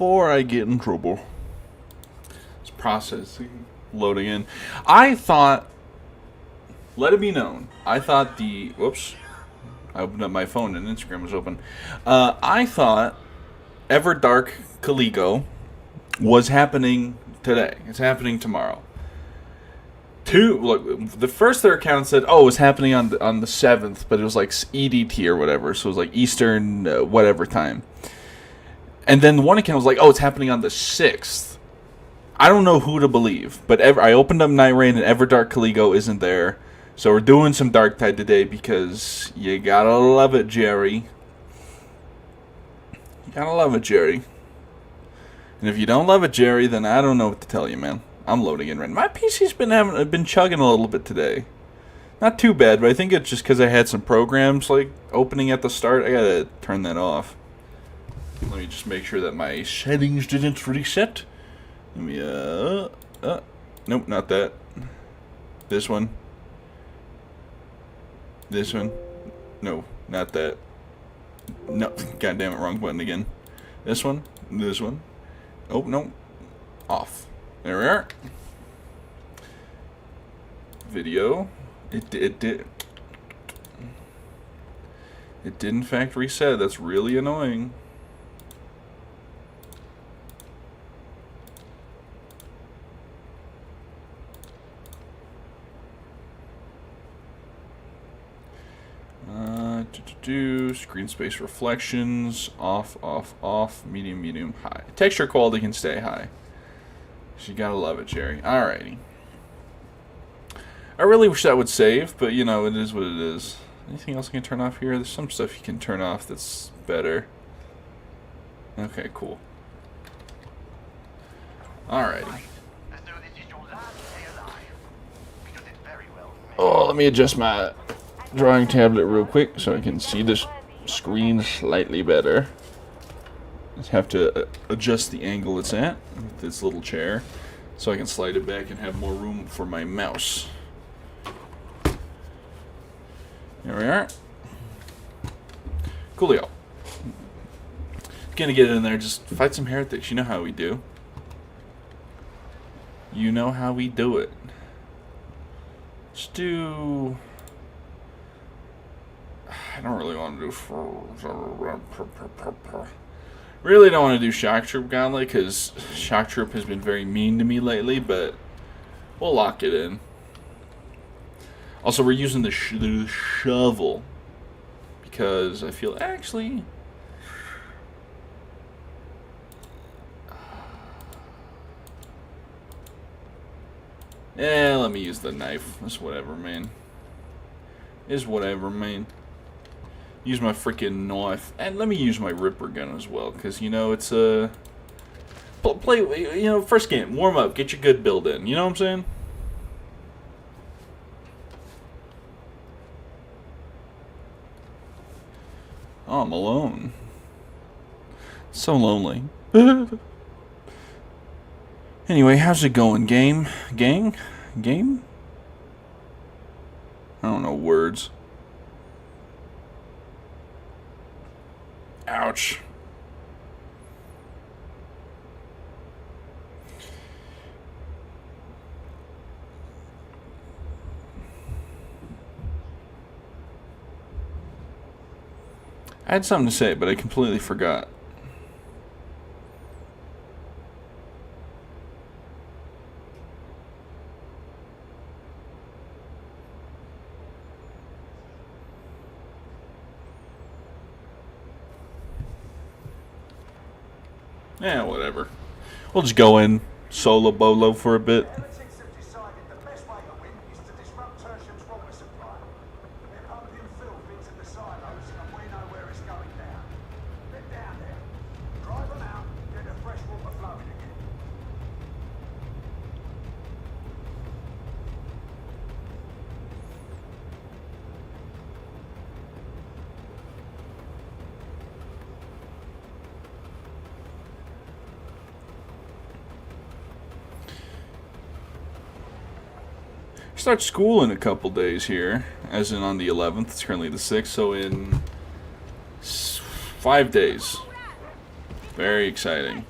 before I get in trouble. It's processing, loading in. I thought, let it be known, I thought whoops, I opened up my phone and Instagram was open. I thought Everdark Caligo was happening today. It's happening tomorrow. Look, the first their account said, oh, it was happening on the 7th, but it was like EDT or whatever, so it was like Eastern whatever time. And then one account was like, oh, it's happening on the 6th. I don't know who to believe, but I opened up Night Rain and Everdark Caligo isn't there. So we're doing some Darktide today because you gotta love it, Jerry. You gotta love it, Jerry. And if you don't love it, Jerry, then I don't know what to tell you, man. I'm loading in right now. My PC's been chugging a little bit today. Not too bad, but I think it's just because I had some programs like opening at the start. I gotta turn that off. Let me just make sure that my settings didn't reset. Let me nope, not that. This one. This one. No, not that. No, god damn it, wrong button again. This one. This one. Oh, no. Off. There we are. Video. It did. It did in fact reset. That's really annoying. Screen space reflections off, medium, high. Texture quality can stay high. So you gotta love it, Jerry. Alrighty. I really wish that would save, but you know, it is what it is. Anything else I can turn off here? There's some stuff you can turn off that's better. Okay, cool. Alrighty. Oh, let me adjust my drawing tablet real quick so I can see this screen slightly better. Just have to adjust the angle it's at with this little chair so I can slide it back and have more room for my mouse. There we are. Coolio. Gonna get in there, just fight some heretics. You know how we do. You know how we do it. Let's do... I don't really want to do... Really don't want to do Shock Troop Gauntlet because Shock Troop has been very mean to me lately, but we'll lock it in. Also, we're using the shovel because I feel actually... Yeah, let me use the knife. It's whatever, man. It's whatever, man. Use my freaking knife. And let me use my Ripper gun as well. Because, you know, it's a... Play, you know, first game. Warm up. Get your good build in. You know what I'm saying? Oh, I'm alone. So lonely. Anyway, how's it going, game? Gang? Game? I don't know words. Ouch. I had something to say, but I completely forgot. Yeah, whatever. We'll just go in solo bolo for a bit. Start school in a couple days here, as in on the 11th. It's currently the 6th, so in 5 days. Very exciting.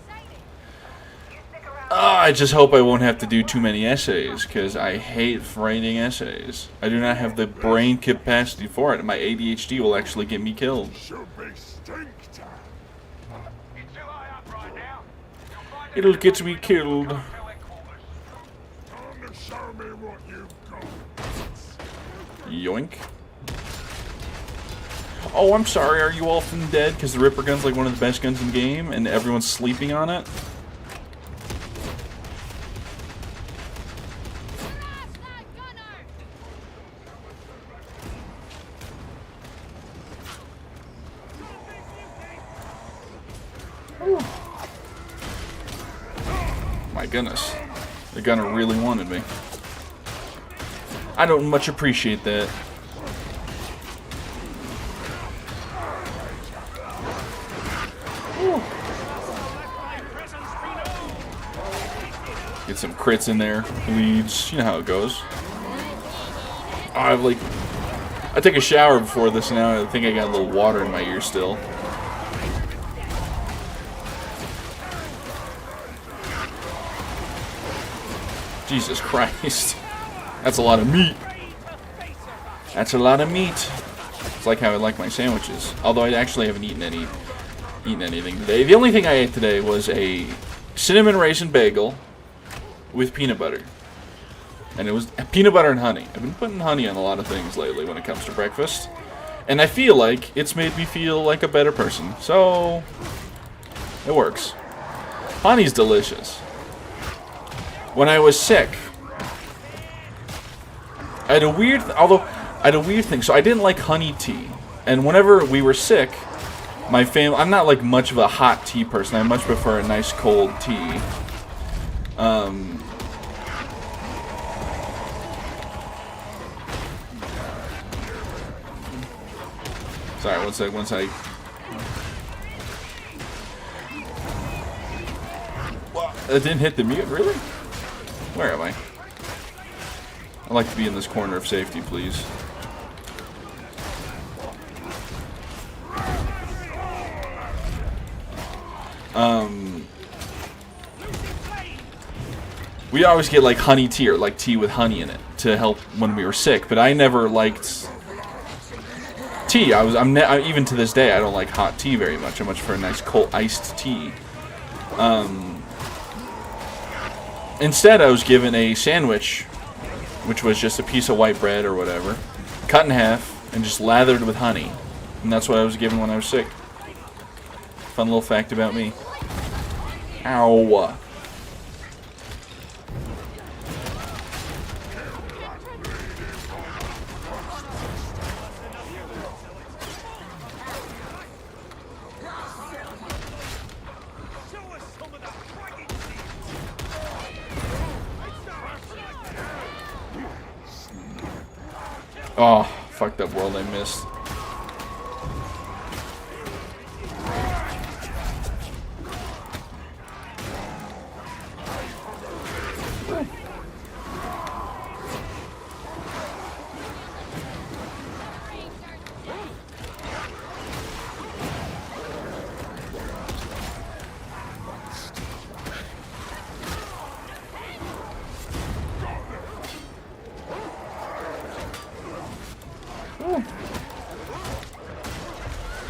I just hope I won't have to do too many essays, because I hate writing essays. I do not have the brain capacity for it. My ADHD will actually get me killed. It'll get me killed. Yoink. Oh, I'm sorry, are you all from dead? Because the Ripper gun's like one of the best guns in the game, and everyone's sleeping on it? My goodness. The gunner really wanted me. I don't much appreciate that. Get some crits in there. Bleeds. You know how it goes. I took a shower before this and now I think I got a little water in my ear still. Jesus Christ. That's a lot of meat. That's a lot of meat. It's like how I like my sandwiches. Although I actually haven't eaten anything today. The only thing I ate today was a cinnamon raisin bagel with peanut butter. And it was peanut butter and honey. I've been putting honey on a lot of things lately when it comes to breakfast. And I feel like it's made me feel like a better person. So, it works. Honey's delicious. When I was sick, I had a weird thing. So I didn't like honey tea. And whenever we were sick, my family, I'm not like much of a hot tea person. I much prefer a nice cold tea. Sorry, one sec. It didn't hit the mute, really? Where am I? I'd like to be in this corner of safety, please. We always get like honey tea or like tea with honey in it to help when we were sick, but I never liked tea. Even to this day I don't like hot tea very much. I much prefer a nice cold iced tea. Instead I was given a sandwich, which was just a piece of white bread or whatever, cut in half and just lathered with honey. And that's what I was given when I was sick. Fun little fact about me. Ow. Oh, fucked up world I missed.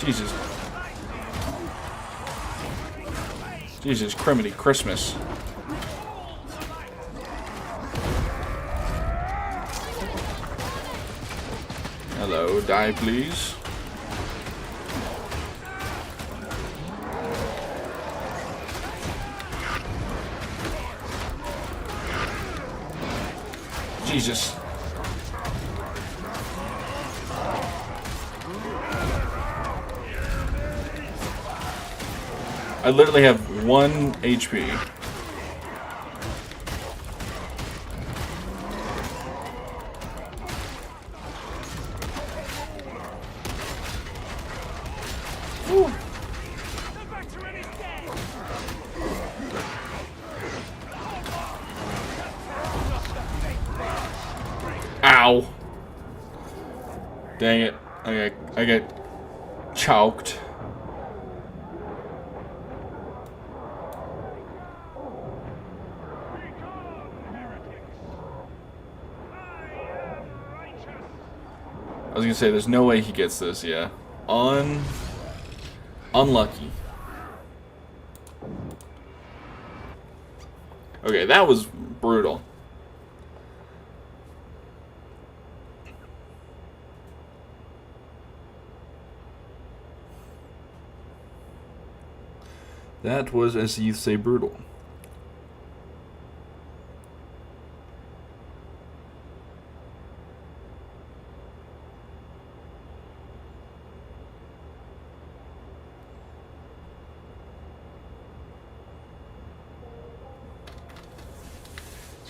Jesus. Jesus, criminy Christmas. Hello, die please. Jesus. I literally have 1 HP. Whew. Ow. Dang it. I got choked. was gonna say, there's no way he gets this, yeah. Unlucky. Okay, that was brutal. That was, as you say, brutal.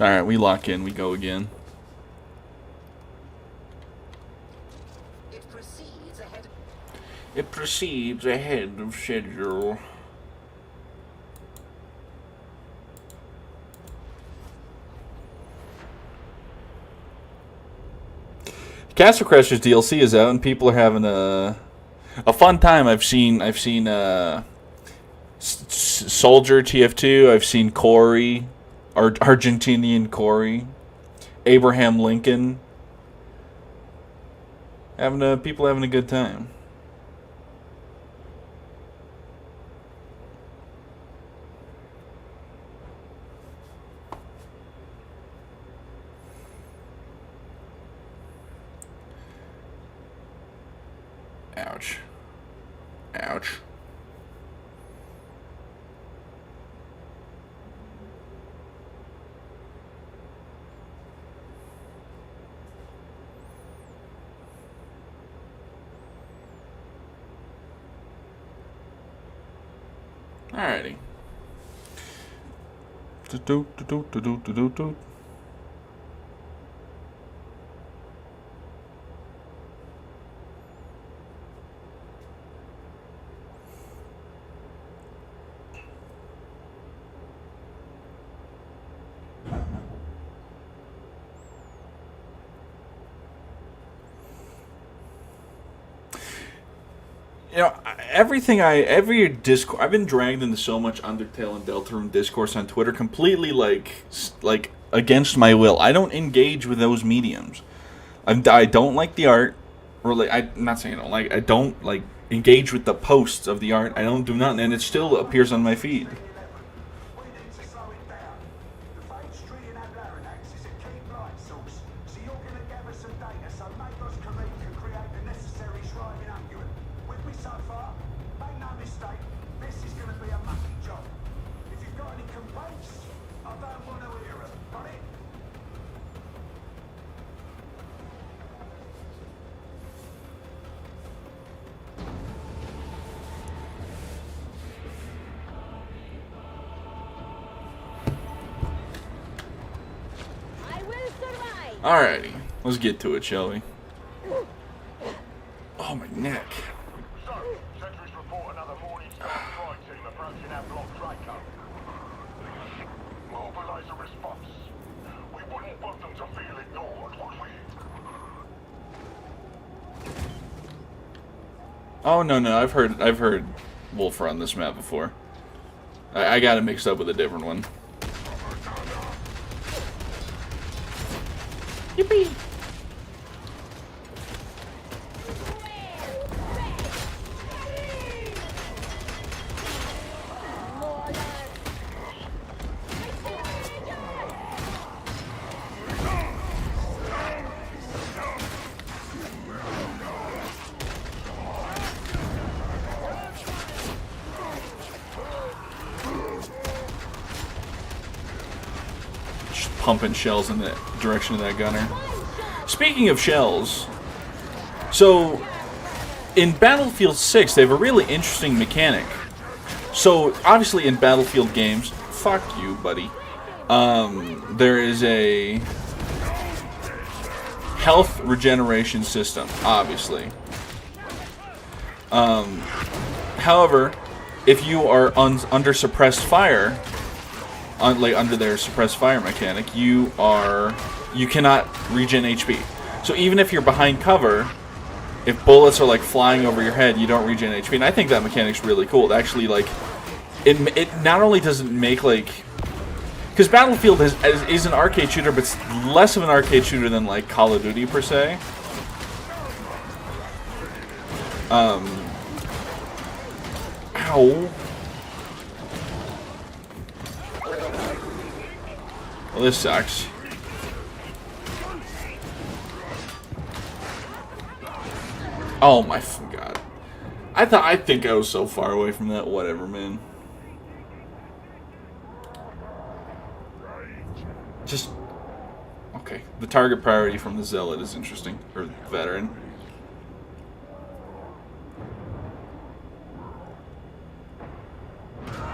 Alright, we lock in, we go again. It proceeds ahead of schedule. Castle Crashers DLC is out, and people are having a fun time. I've seen Soldier TF2. I've seen Corey, Argentinian Corey, Abraham Lincoln. People having a good time. Ouch. Ouch. Alrighty. You know, every Discord, I've been dragged into so much Undertale and Deltarune discourse on Twitter, completely like against my will. I don't engage with those mediums. I don't like the art, or like, I'm not saying I don't like. I don't like engage with the posts of the art. I don't do nothing, and it still appears on my feed. Alrighty, let's get to it, shall we? Oh, my neck. So, sentries report another morning star strike team approaching our block Draco. Mobilize a response. We wouldn't want them to feel ignored, would we? Oh no, I've heard Wolf run this map before. I got it mixed up with a different one. Yippee! Just pumping shells in the direction of that gunner. Speaking of shells, so in Battlefield 6 they have a really interesting mechanic. So obviously in Battlefield games, fuck you, buddy, there is a health regeneration system, obviously. However, if you are under suppressed fire, like under their suppressed fire mechanic, you cannot regen HP. So even if you're behind cover, if bullets are like flying over your head, you don't regen HP. And I think that mechanic's really cool. It actually, like, it not only does it make, like, because Battlefield is an arcade shooter, but it's less of an arcade shooter than like Call of Duty per se. Ow. Well, this sucks. Oh my god. I think I was so far away from that. Whatever, man. Just okay. The target priority from the Zealot is interesting, or Veteran.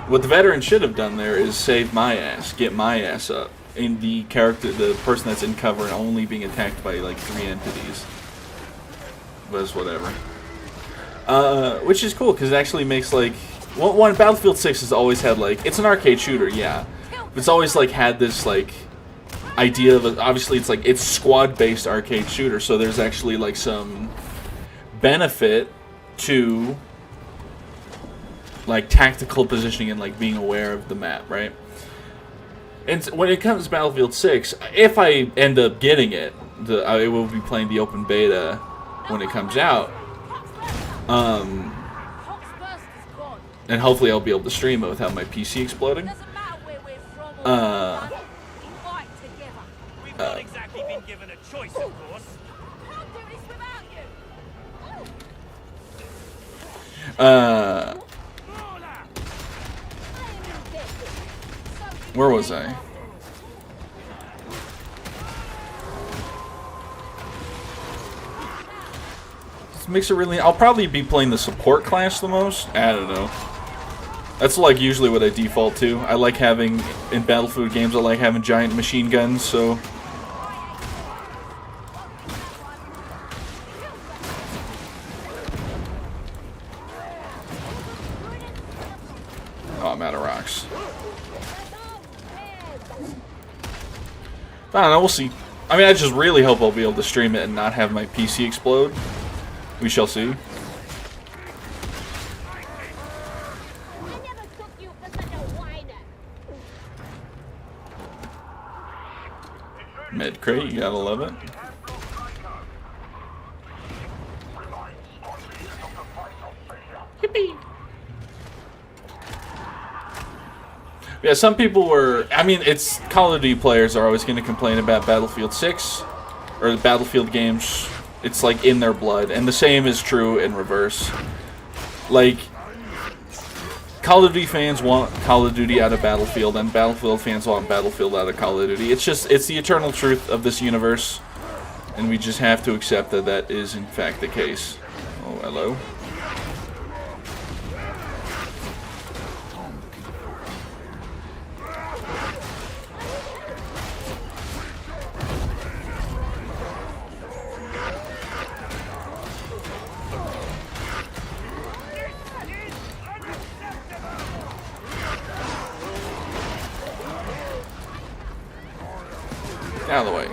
What the Veteran should have done there is save my ass, get my ass up, and the person that's in cover and only being attacked by like 3 entities. But it's whatever. Which is cool because it actually makes like one Battlefield 6 has always had like it's an arcade shooter, yeah. But it's always like had this like idea of obviously it's squad-based arcade shooter, so there's actually like some benefit to like tactical positioning and like being aware of the map, right? And when it comes to Battlefield 6, if I end up getting it, I will be playing the open beta when it comes out. And hopefully I'll be able to stream it without my PC exploding. We've not exactly been given a choice, of course. Where was I? This makes it really... I'll probably be playing the support class the most. I don't know. That's like usually what I default to. I like having, in Battlefield games, I like having giant machine guns, so... Oh, I'm out of rocks. I don't know, we'll see. I mean, I just really hope I'll be able to stream it and not have my PC explode. We shall see. Med crate, you gotta love it. Yippee! Yeah, some people were... I mean, it's... Call of Duty players are always going to complain about Battlefield 6. Or the Battlefield games. It's, like, in their blood. And the same is true in reverse. Like... Call of Duty fans want Call of Duty out of Battlefield. And Battlefield fans want Battlefield out of Call of Duty. It's just... It's the eternal truth of this universe. And we just have to accept that that is, in fact, the case. Oh, hello. Out of the way.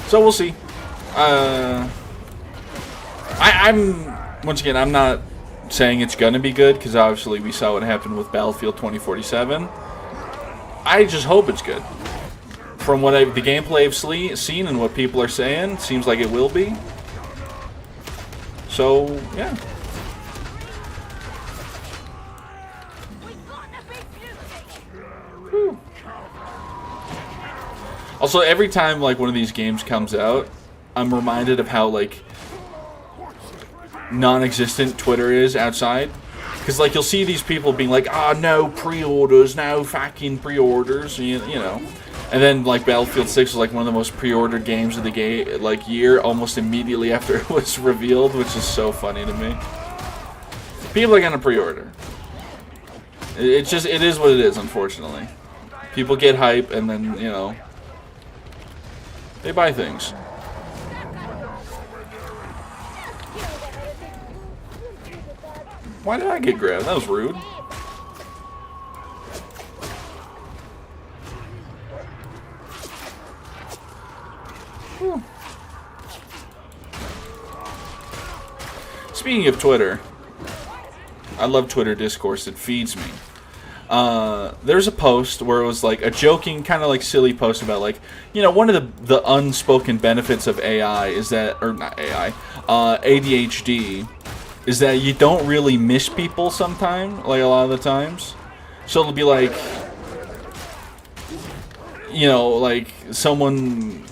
So we'll see. I'm once again, I'm not saying it's gonna be good because obviously we saw what happened with Battlefield 2047. I just hope it's good. From what the gameplay I've seen and what people are saying, seems like it will be. So yeah. Whew. Also, every time like one of these games comes out, I'm reminded of how like non-existent Twitter is outside. Because like you'll see these people being like, "Ah, no pre-orders, no fucking pre-orders," you know. And then like Battlefield 6 was like one of the most pre-ordered games of the year, almost immediately after it was revealed, which is so funny to me. People are gonna pre-order. It is what it is, unfortunately. People get hype and then, you know, they buy things. Why did I get grabbed? That was rude. Whew. Speaking of Twitter, I love Twitter discourse. It feeds me. there's a post where it was like a joking, kind of like silly post about like, you know, one of the unspoken benefits of AI is that, or not AI, ADHD, is that you don't really miss people sometime, like a lot of the times. So it'll be like, you know, like someone,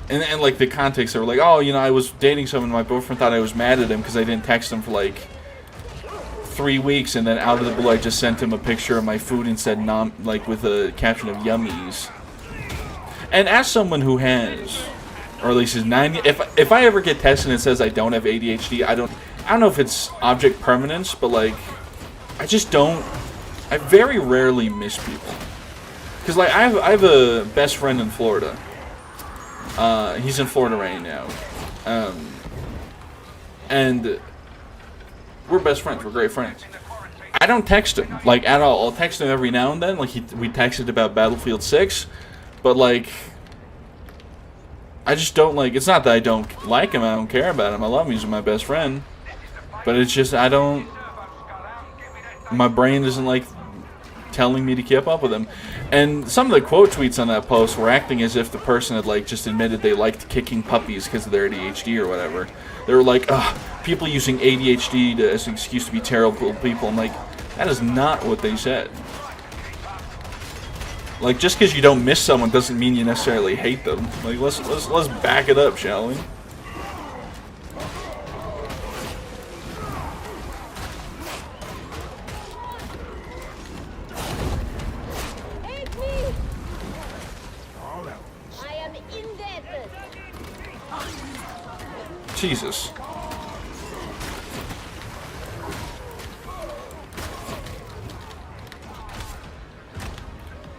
and like the context, they were like, oh, you know, I was dating someone, my boyfriend thought I was mad at him because I didn't text him for like 3 weeks, and then out of the blue I just sent him a picture of my food and said like with a caption of yummies. And as someone who has, or at least is 90, if I ever get tested and it says I don't have ADHD, I don't know if it's object permanence, but like I very rarely miss people. Cause like I have a best friend in Florida. He's in Florida right now, and we're best friends. We're great friends. I don't text him like at all. I'll text him every now and then. Like we texted about Battlefield 6, but like I just don't like. It's not that I don't like him. I don't care about him. I love him. He's my best friend. But it's just I don't. My brain isn't like telling me to keep up with him. And some of the quote tweets on that post were acting as if the person had like just admitted they liked kicking puppies because of their ADHD or whatever. They were like, ugh, people using ADHD as an excuse to be terrible people. I'm like, that is not what they said. Like, just because you don't miss someone doesn't mean you necessarily hate them. Like, let's back it up, shall we? Jesus.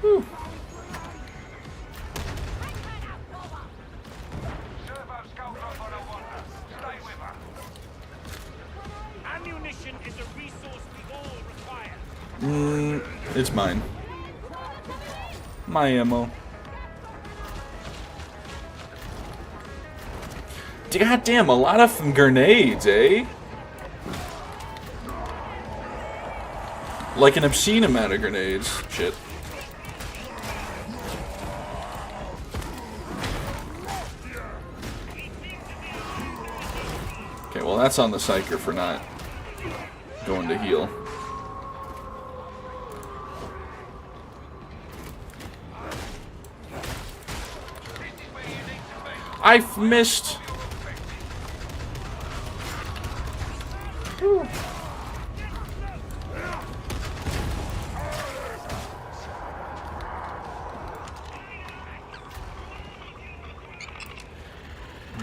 Whew. Ammunition is a resource we all require. It's mine. My ammo. God damn, a lot of grenades, eh? Like an obscene amount of grenades. Shit. Okay, well that's on the psyker for not going to heal. I've missed.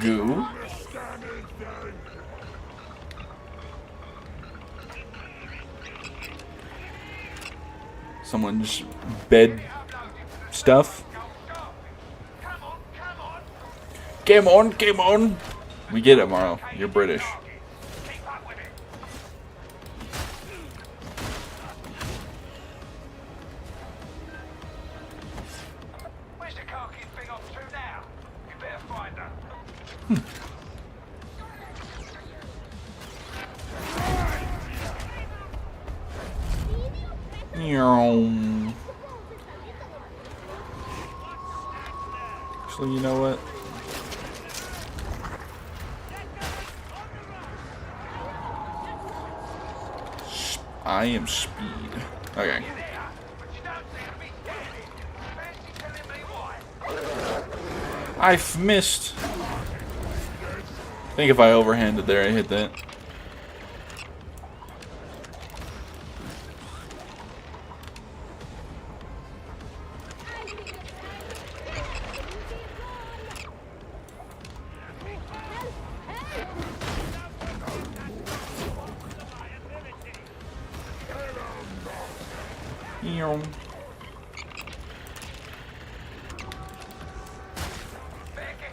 Goo. Someone's bed stuff. Game on, game on. We get it, Morrow. You're British. Where's the car kid thing off to now? You better find her. Actually, you know what? I am speed. Okay. I've missed. I think if I overhanded there, I hit that.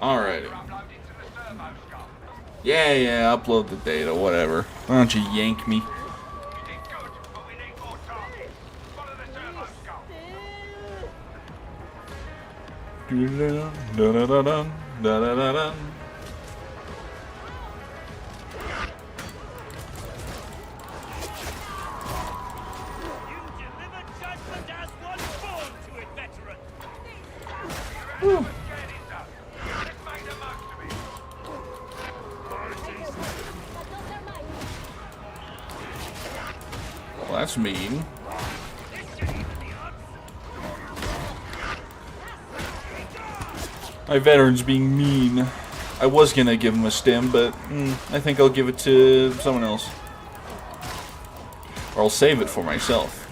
Alrighty. Yeah, upload the data, whatever. Why don't you yank me? Well, that's mean. My veteran's being mean. I was gonna give him a stim, but I think I'll give it to someone else. Or I'll save it for myself.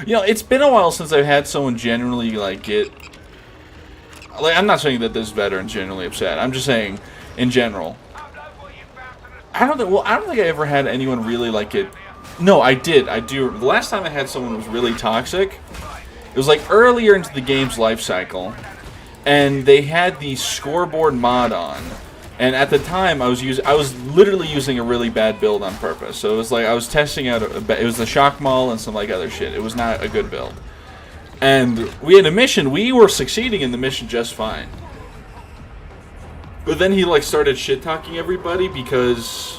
You know, it's been a while since I've had someone genuinely, like, get... Like, I'm not saying that this veteran's genuinely upset. I'm just saying, in general. I don't think I ever had anyone really, like, get... No, I did. I do. The last time I had someone who was really toxic, it was, like, earlier into the game's life cycle. And they had the scoreboard mod on. And at the time, I was literally using a really bad build on purpose. So it was like I was testing out it was the shock maul and some like other shit. It was not a good build. And we had a mission. We were succeeding in the mission just fine. But then he like started shit talking everybody because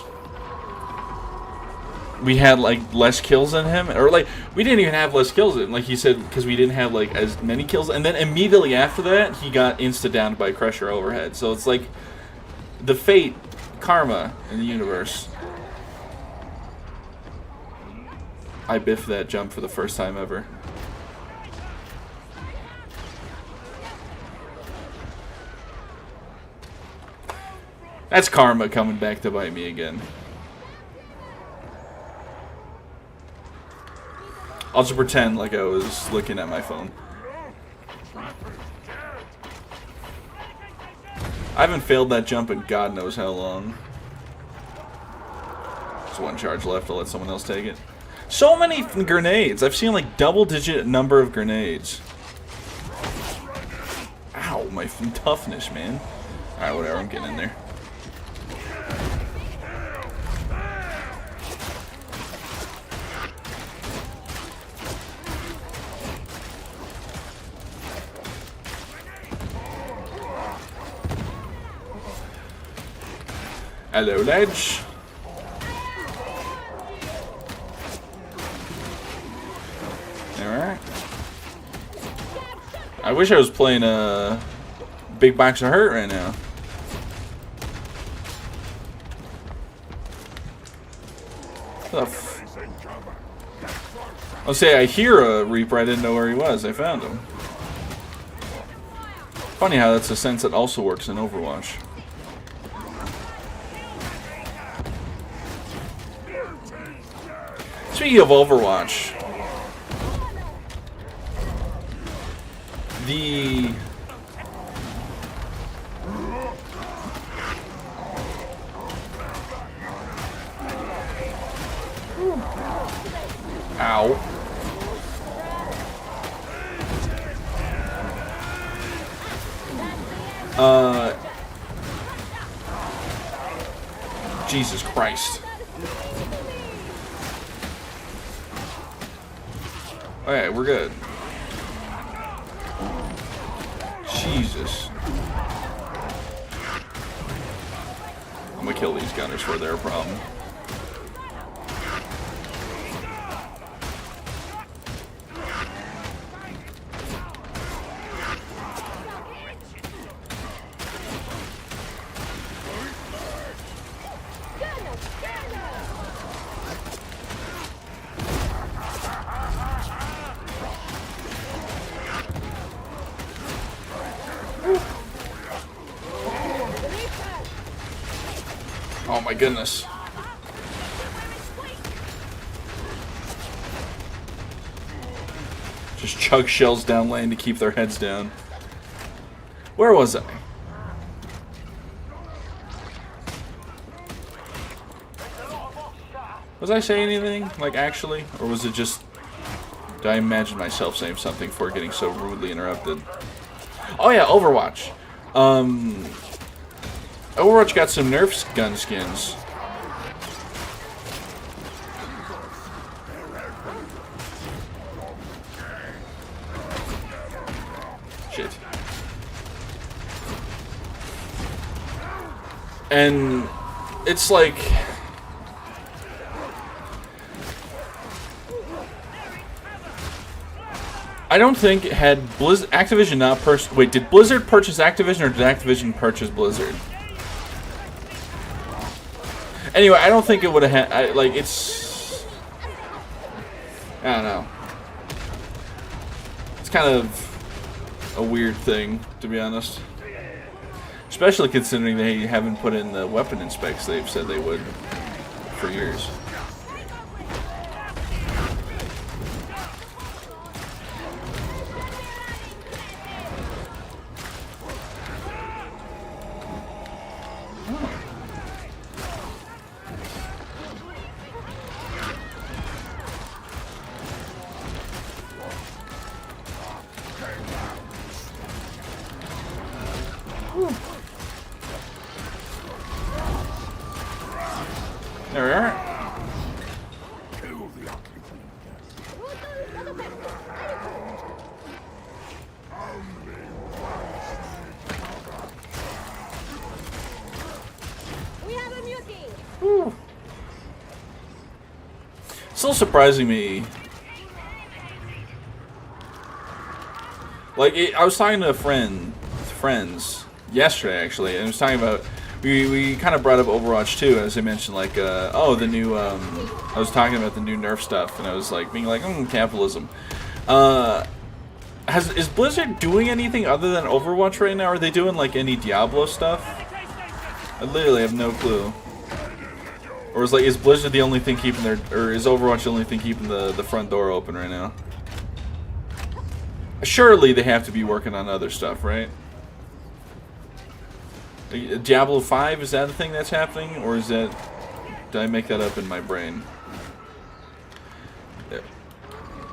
we had like less kills than him, or like we didn't even have less kills than him. Like he said, because we didn't have like as many kills. And then immediately after that, he got insta downed by Crusher overhead. So it's like the fate, karma in the universe. I biffed that jump for the first time ever. That's karma coming back to bite me again. I'll just pretend like I was looking at my phone. I haven't failed that jump in God knows how long. There's one charge left. I'll let someone else take it. So many grenades. I've seen like double-digit number of grenades. Ow, my toughness, man. Alright, whatever. I'm getting in there. Hello, ledge. Alright. I wish I was playing a big box of hurt right now. I'll say I hear a Reaper. I didn't know where he was. I found him. Funny how that's a sense that also works in Overwatch. Speaking of Overwatch, the ow. Jesus Christ. Alright, we're good. Jesus. I'm gonna kill these gunners for their problem. Oh my goodness. Just chug shells down lane to keep their heads down. Where was I? Was I saying anything? Like actually? Or was it just... Did I imagine myself saying something before getting so rudely interrupted? Oh yeah, Overwatch. Overwatch got some Nerf gun skins. Shit. And it's like... I don't think had Activision not purchased. Wait, did Blizzard purchase Activision or did Activision purchase Blizzard? Anyway, I don't think it would have had. Like, it's. I don't know. It's kind of a weird thing, to be honest. Especially considering they haven't put in the weapon inspects they've said they would for years. There we are. We have a mutie. Whew. Still surprising me. Like, I was talking to friends yesterday actually, and I was talking about. We kind of brought up Overwatch 2, as I mentioned, like, oh, the new, I was talking about the new nerf stuff, and I was, like, being like, capitalism. Is Blizzard doing anything other than Overwatch right now? Are they doing, like, any Diablo stuff? I literally have no clue. Or is Blizzard the only thing keeping or is Overwatch the only thing keeping the front door open right now? Surely they have to be working on other stuff, right? Diablo 5, is that a thing that's happening? Or is that... Did I make that up in my brain?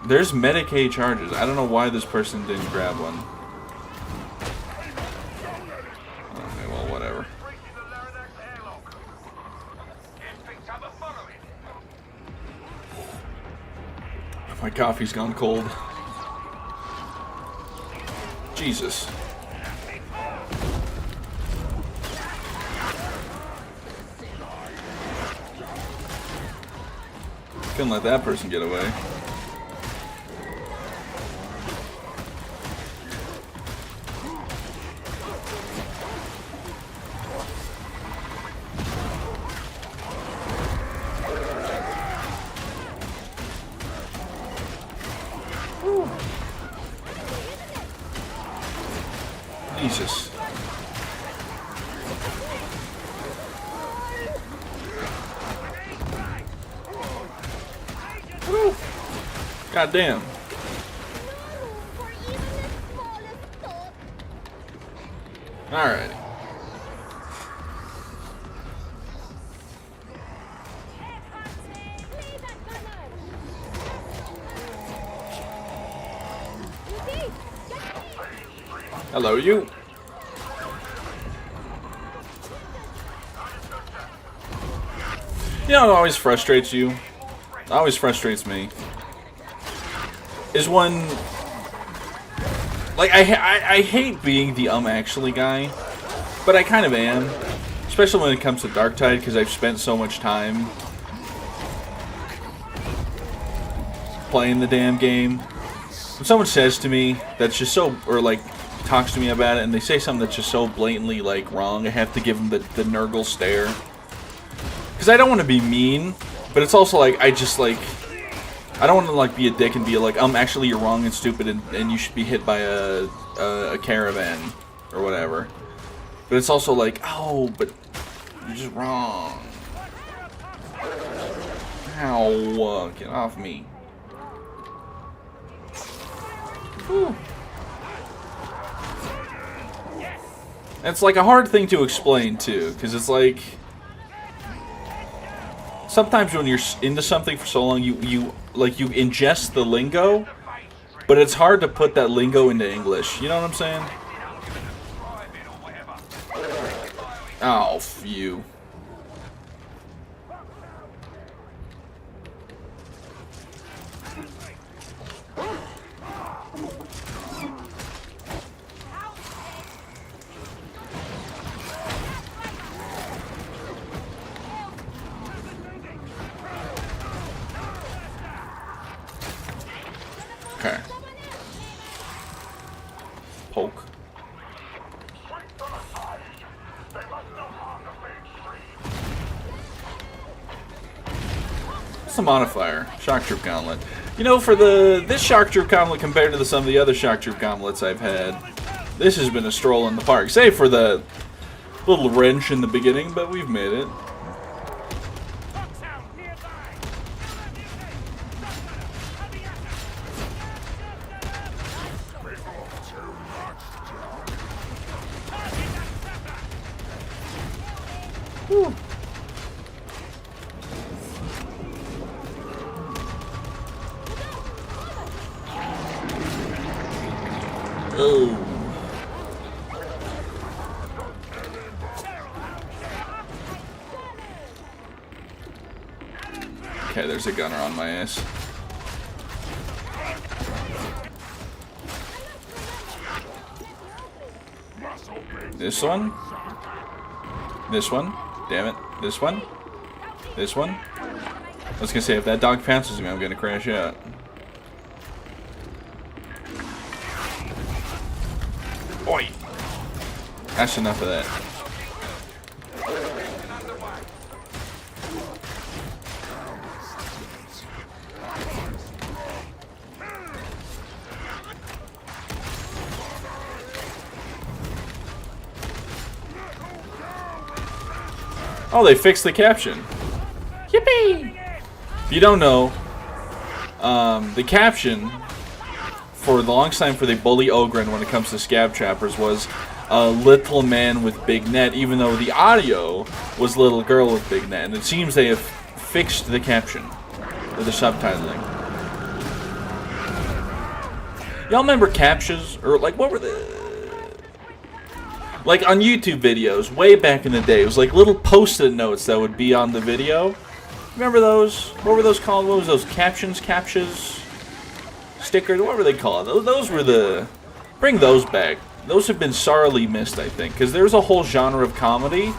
There's Medicaid charges. I don't know why this person didn't grab one. Okay, well, whatever. My coffee's gone cold. Jesus. Couldn't let that person get away. Jesus. God damn. Alright. Hello, you. You know what always frustrates you? Always frustrates me. Is when, like, I hate being the actually guy, but I kind of am, especially when it comes to Darktide, because I've spent so much time playing the damn game. When someone says to me that's just so, or like talks to me about it, and they say something that's just so blatantly like wrong, I have to give them the Nurgle stare, because I don't want to be mean, but it's also like I just like. I don't want to like be a dick and be like, actually you're wrong and stupid and you should be hit by a caravan or whatever. But it's also like, oh, but you're just wrong. Ow, get off me. Whew. It's like a hard thing to explain too, because it's like sometimes when you're into something for so long, you ingest the lingo, but it's hard to put that lingo into English. You know what I'm saying? Oh, phew. Okay. What's the modifier? Shock Troop Gauntlet. You know, for this Shock Troop Gauntlet compared to some of the other Shock Troop Gauntlets I've had, this has been a stroll in the park. Save for the little wrench in the beginning, but we've made it. Whew. Oh. Okay, there's a gunner on my ass. This one. This one. Damn it. This one. This one. I was gonna say, if that dog pounces me, I'm gonna crash out. Oi! That's enough of that. Oh, they fixed the caption. Yippee! If you don't know, the caption for the longest time for the Bully Ogren when it comes to Scab Trappers was a little man with big net, even though the audio was little girl with big net. And it seems they have fixed the caption with the subtitling. Y'all remember captchas? Or, like, what were the... Like, on YouTube videos, way back in the day, it was like little post-it notes that would be on the video. Remember those? What were those called? What was those? Captions? Captchas? Stickers? What were they called? Those were the... Bring those back. Those have been sorely missed, I think, because there's a whole genre of comedy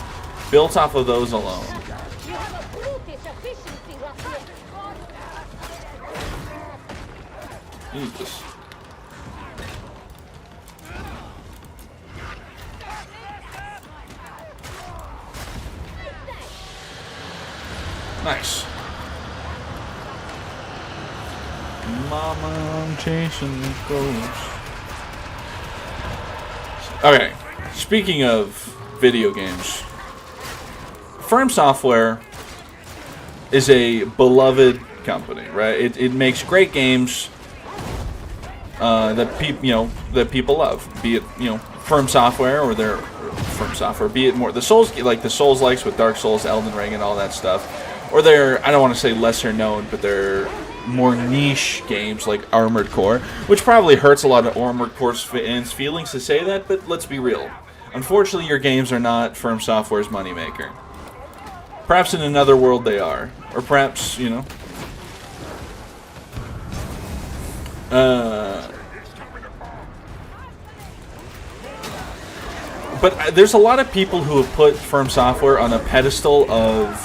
built off of those alone. Jesus. Nice. Mama, I'm chasing the ghost. Okay, speaking of video games, Firm Software is a beloved company, right? It makes great games that people love. Be it Firm Software or their Firm Software, be it more the Souls likes with Dark Souls, Elden Ring, and all that stuff. Or they're, I don't want to say lesser known, but they're more niche games like Armored Core, which probably hurts a lot of Armored Core's fans' feelings to say that, but let's be real. Unfortunately, your games are not Firm Software's moneymaker. Perhaps in another world they are. Or perhaps, but there's a lot of people who have put Firm Software on a pedestal of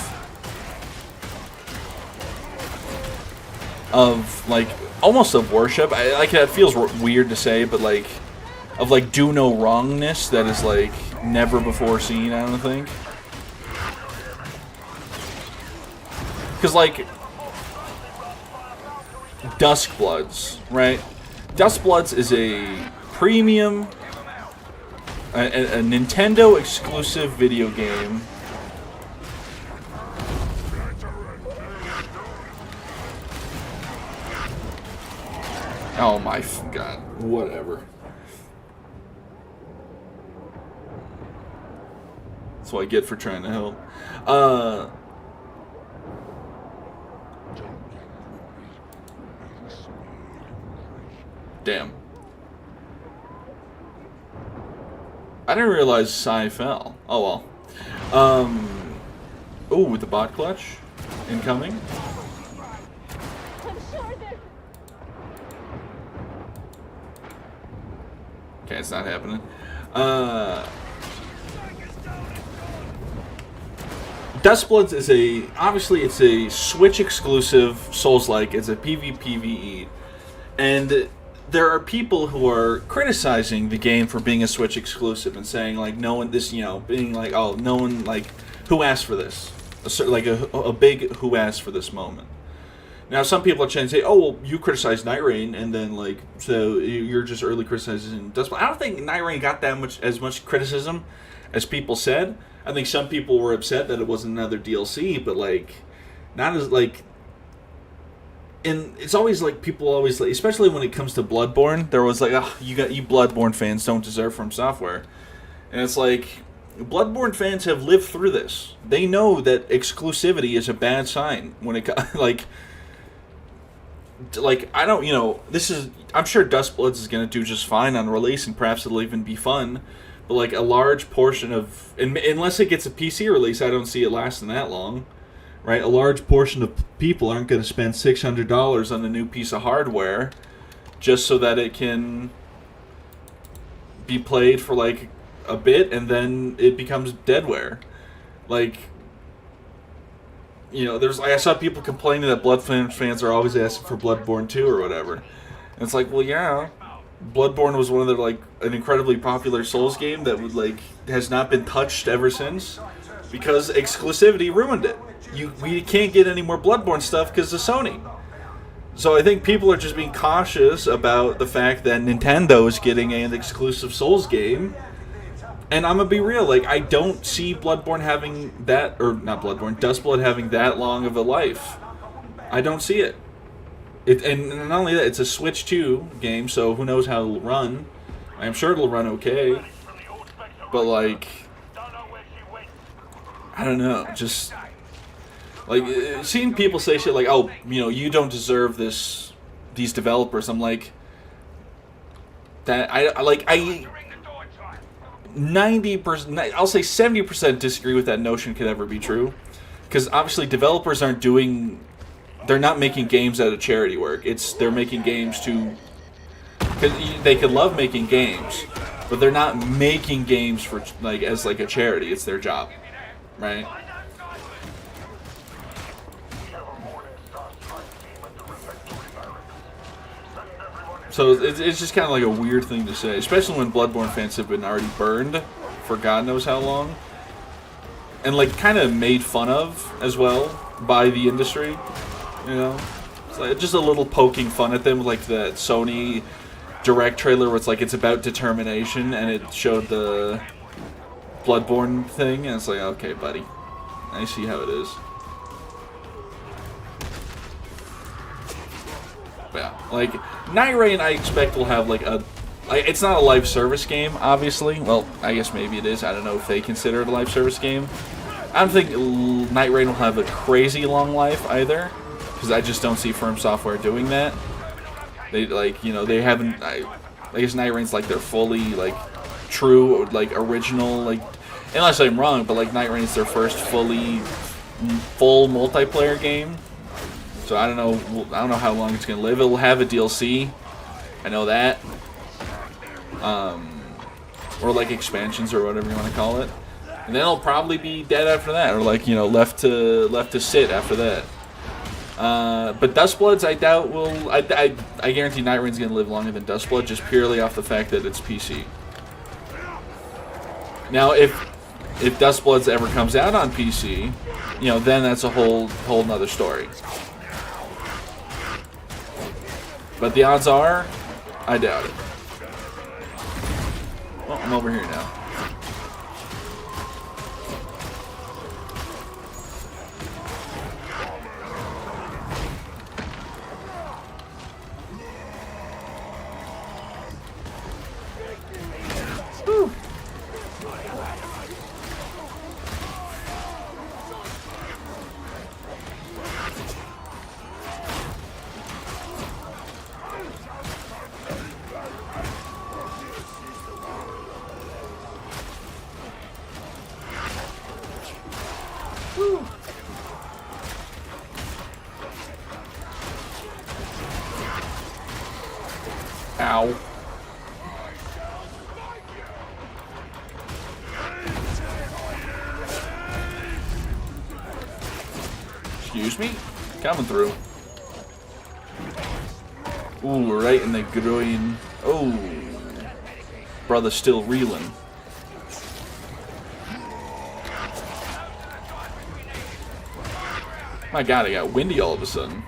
like almost of worship. Like that feels weird to say, but like of like do no wrongness that is like never before seen. I don't think, because like Duskbloods, right? Duskbloods is a premium, a Nintendo exclusive video game. Oh my god, whatever. That's what I get for trying to help. Damn. I didn't realize Psy fell. Oh well. Ooh, with the bot clutch incoming. Okay, it's not happening. Duskbloods is obviously it's a Switch exclusive Souls-like. It's a PvPvE, and there are people who are criticizing the game for being a Switch exclusive and saying like no one being like, oh, no one, like, who asked for this, like a big who asked for this moment. Now, some people are trying to say, "Oh, well, you criticize Night Rain, and then like, so you're just early criticizing Dustblood." I don't think Night Rain got that much criticism as people said. I think some people were upset that it wasn't another DLC, but like, not as like. And it's always like people always like, especially when it comes to Bloodborne, there was like, "Oh, you Bloodborne fans don't deserve From Software," and it's like, Bloodborne fans have lived through this. They know that exclusivity is a bad sign when it like I don't, this is, I'm sure Dustbloods is going to do just fine on release, and perhaps it'll even be fun, but like a large portion of, unless it gets a PC release, I don't see it lasting that long, right? A large portion of people aren't going to spend $600 on a new piece of hardware just so that it can be played for like a bit and then it becomes deadware. Like, there's like, I saw people complaining that Bloodborne fans are always asking for Bloodborne 2 or whatever. And it's like, well, yeah, Bloodborne was one of the like an incredibly popular Souls game that would like has not been touched ever since because exclusivity ruined it. We can't get any more Bloodborne stuff because of Sony. So I think people are just being cautious about the fact that Nintendo is getting an exclusive Souls game. And I'm gonna be real, like, I don't see Bloodborne having that, or not Bloodborne, Dustblood having that long of a life. I don't see it. And not only that, it's a Switch 2 game, so who knows how it'll run. I'm sure it'll run okay. But, like, I don't know, just, like, seeing people say shit like, "Oh, you don't deserve these developers," I'm like, that, I 90%, I'll say 70% disagree with that notion could ever be true. Because obviously developers they're not making games out of charity work. They're making games because they could love making games, but they're not making games for like as like a charity. It's their job, right? So it's just kind of like a weird thing to say, especially when Bloodborne fans have been already burned for God knows how long, and like kind of made fun of as well by the industry. It's like just a little poking fun at them, like the Sony Direct trailer where it's like it's about determination, and it showed the Bloodborne thing, and it's like, okay, buddy, I see how it is. Yeah, like Night Rain, I expect will have like it's not a live service game, obviously. Well, I guess maybe it is. I don't know if they consider it a live service game. I don't think Night Rain will have a crazy long life either, because I just don't see Firm Software doing that. They they haven't. I guess Night Rain's like their fully like true like original like, unless I'm wrong, but like Night Rain's their first full multiplayer game. So I don't know how long it's gonna live. It'll have a DLC, I know that, or like expansions or whatever you want to call it, and then it'll probably be dead after that, or like left to sit after that. But Dustbloods, I doubt will. I guarantee Night Rain's gonna live longer than Dustblood, just purely off the fact that it's PC. Now, if Dustbloods ever comes out on PC, then that's a whole nother story. But the odds are, I doubt it. Well, I'm over here now. Whew. Ow. Excuse me? Coming through. Ooh, right in the groin. Oh. Brother's still reeling. My god, it got windy all of a sudden.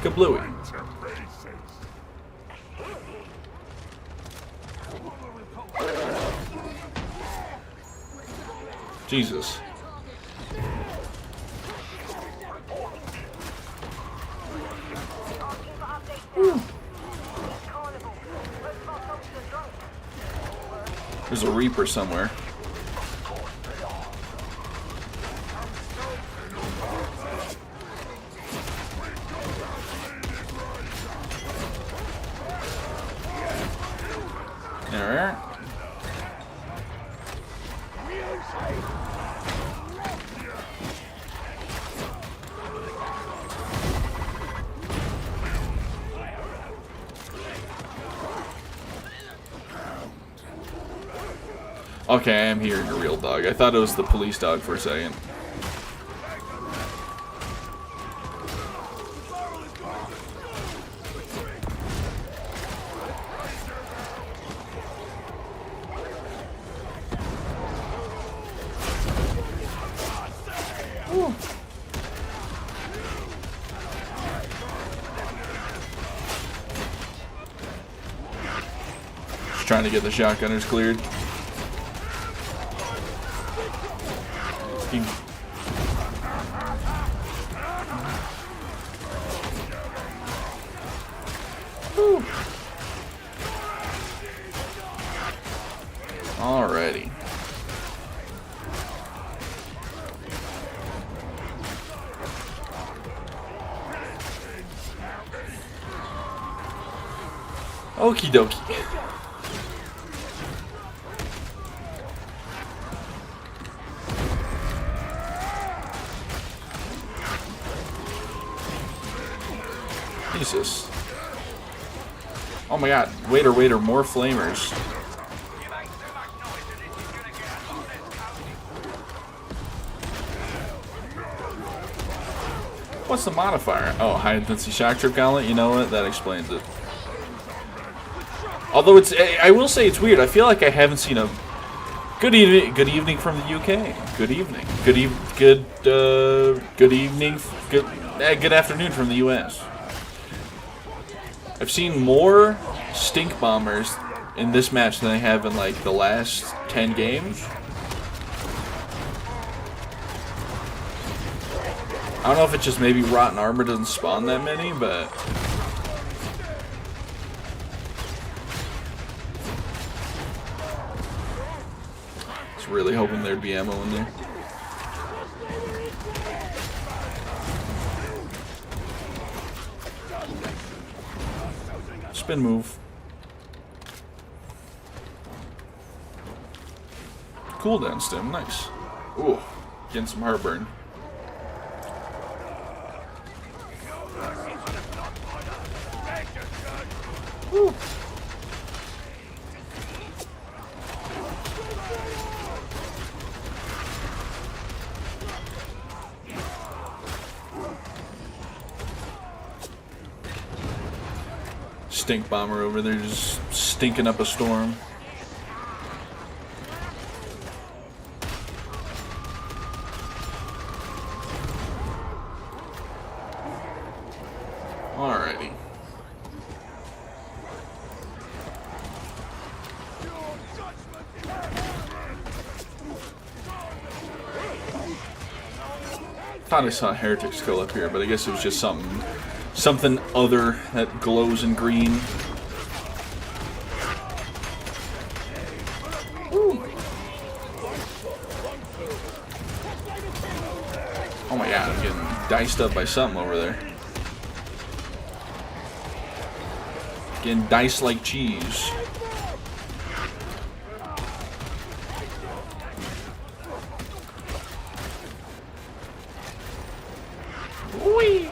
Kablooey. Jesus. There's a Reaper somewhere. There. Okay, I am hearing a real dog. I thought it was the police dog for a second. Just trying to get the shotgunners cleared. Alrighty. Okie dokie. Jesus. Oh my god. Waiter, waiter, more flamers. What's the modifier? Oh, high intensity shock trip gauntlet. You know what? That explains it. Although it's, I will say it's weird. I feel like I haven't seen a good evening from the UK. Good evening. Good evening. Good afternoon from the US. I've seen more stink bombers in this match than I have in like the last 10 games. I don't know if it's just maybe rotten armor doesn't spawn that many, but I was really hoping there'd be ammo in there. Spin move. Cooldown stem, nice. Ooh, getting some heartburn. Woo. Stink bomber over there just stinking up a storm. Alrighty. Thought I saw a heretic skull up here, but I guess it was just something other that glows in green. Ooh. Oh my god, I'm getting diced up by something over there. Getting diced like cheese. Whee!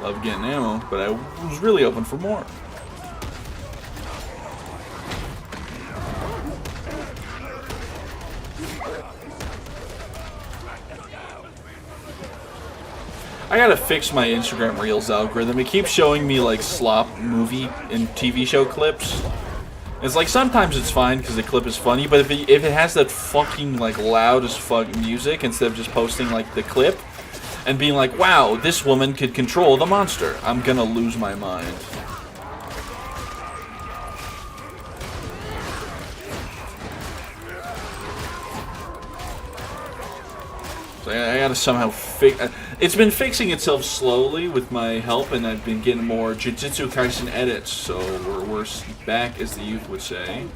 Love getting ammo, but I was really hoping for more. I gotta fix my Instagram Reels algorithm. It keeps showing me like slop movie and TV show clips. It's like sometimes it's fine because the clip is funny, but if it has that fucking like loud as fuck music instead of just posting like the clip and being like, wow, this woman could control the monster, I'm gonna lose my mind. So I gotta somehow fix. It's been fixing itself slowly with my help, and I've been getting more Jujutsu Kaisen edits, so we're back, as the youth would say.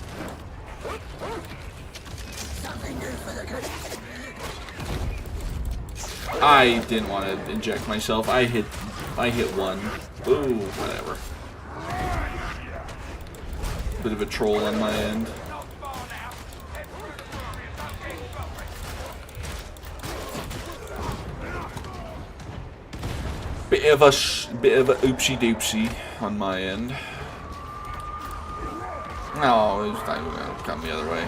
I didn't want to inject myself. I hit one. Ooh, whatever. Bit of a troll on my end. Bit of a oopsie doopsie on my end. No, it's not gonna come the other way.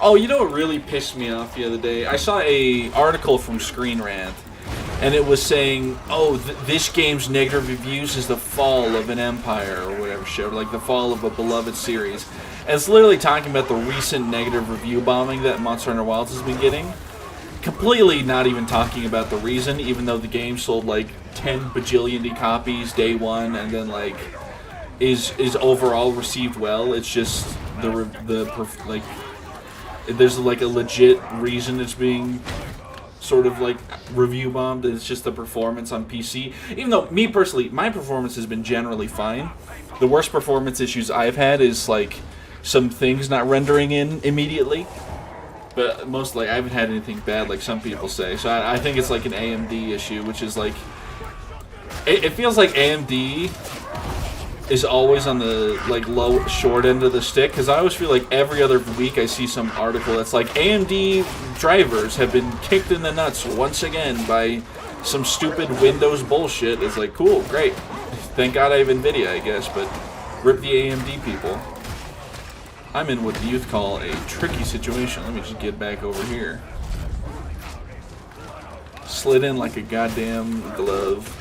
Oh, you know what really pissed me off the other day? I saw a article from Screen Rant, and it was saying, oh, this game's negative reviews is the fall of an empire, or whatever shit, or like the fall of a beloved series. And it's literally talking about the recent negative review bombing that Monster Hunter Wilds has been getting. Completely not even talking about the reason, even though the game sold like 10 bajillion copies day one, and then like is overall received well. It's just like there's like a legit reason it's being sort of like review bombed. It's just the performance on PC. Even though me personally, my performance has been generally fine. The worst performance issues I've had is like some things not rendering in immediately. But mostly I haven't had anything bad like some people say. So I think it's like an AMD issue, which is like it feels like AMD is always on the like short end of the stick, because I always feel like every other week I see some article that's like AMD drivers have been kicked in the nuts once again by some stupid Windows bullshit. It's like, cool, great, thank God I have NVIDIA, I guess, but rip the AMD people. I'm in what the youth call a tricky situation. Let me just get back over here. Slid in like a goddamn glove.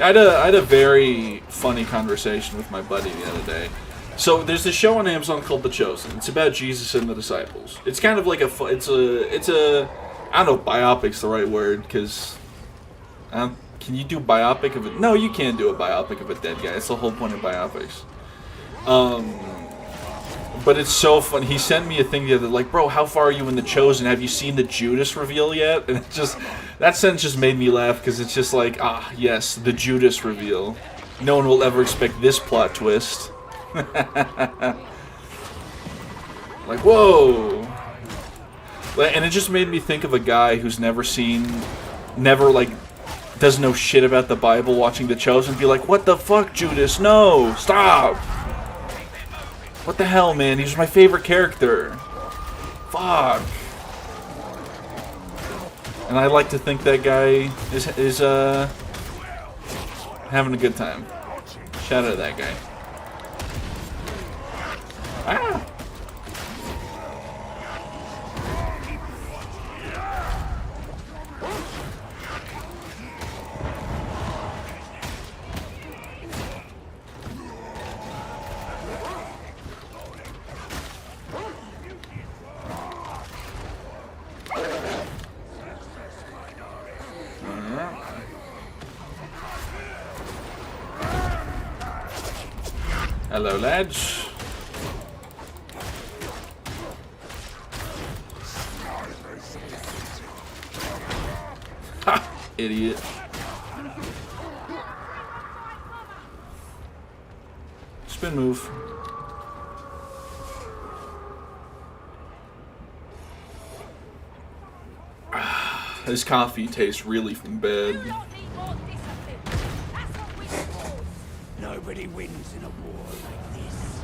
I had a very funny conversation with my buddy the other day. So there's this show on Amazon called The Chosen. It's about Jesus and the disciples. It's kind of like it's a I don't know if biopic's the right word, because can you do biopic of it? No, you can't do a biopic of a dead guy. It's the whole point of biopics. But it's so fun. He sent me a thing the other, like, bro, how far are you in The Chosen? Have you seen the Judas reveal yet? And it just, that sentence just made me laugh, because it's just like, ah, yes, the Judas reveal. No one will ever expect this plot twist. Like, whoa. And it just made me think of a guy who's never like, doesn't know shit about the Bible, watching The Chosen, be like, what the fuck, Judas? No, stop. What the hell, man? He was my favorite character. Fuck. And I like to think that guy is having a good time. Shout out to that guy. Ah. Hello, lads. Ha! Idiot. Spin move. This coffee tastes really bad. Nobody wins in a war like this.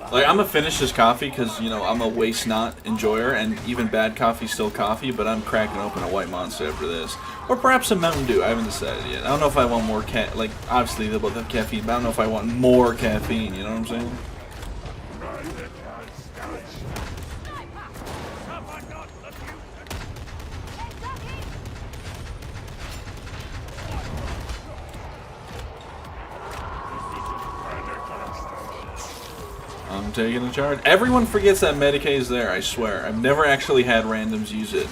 Like, I'm gonna finish this coffee because, you know, I'm a waste not enjoyer, and even bad coffee's still coffee, but I'm cracking open a White Monster after this. Or perhaps a Mountain Dew, I haven't decided yet. I don't know if I want more like, obviously they both have caffeine, but I don't know if I want more caffeine, you know what I'm saying? I'm taking a charge. Everyone forgets that Medicaid is there, I swear. I've never actually had randoms use it.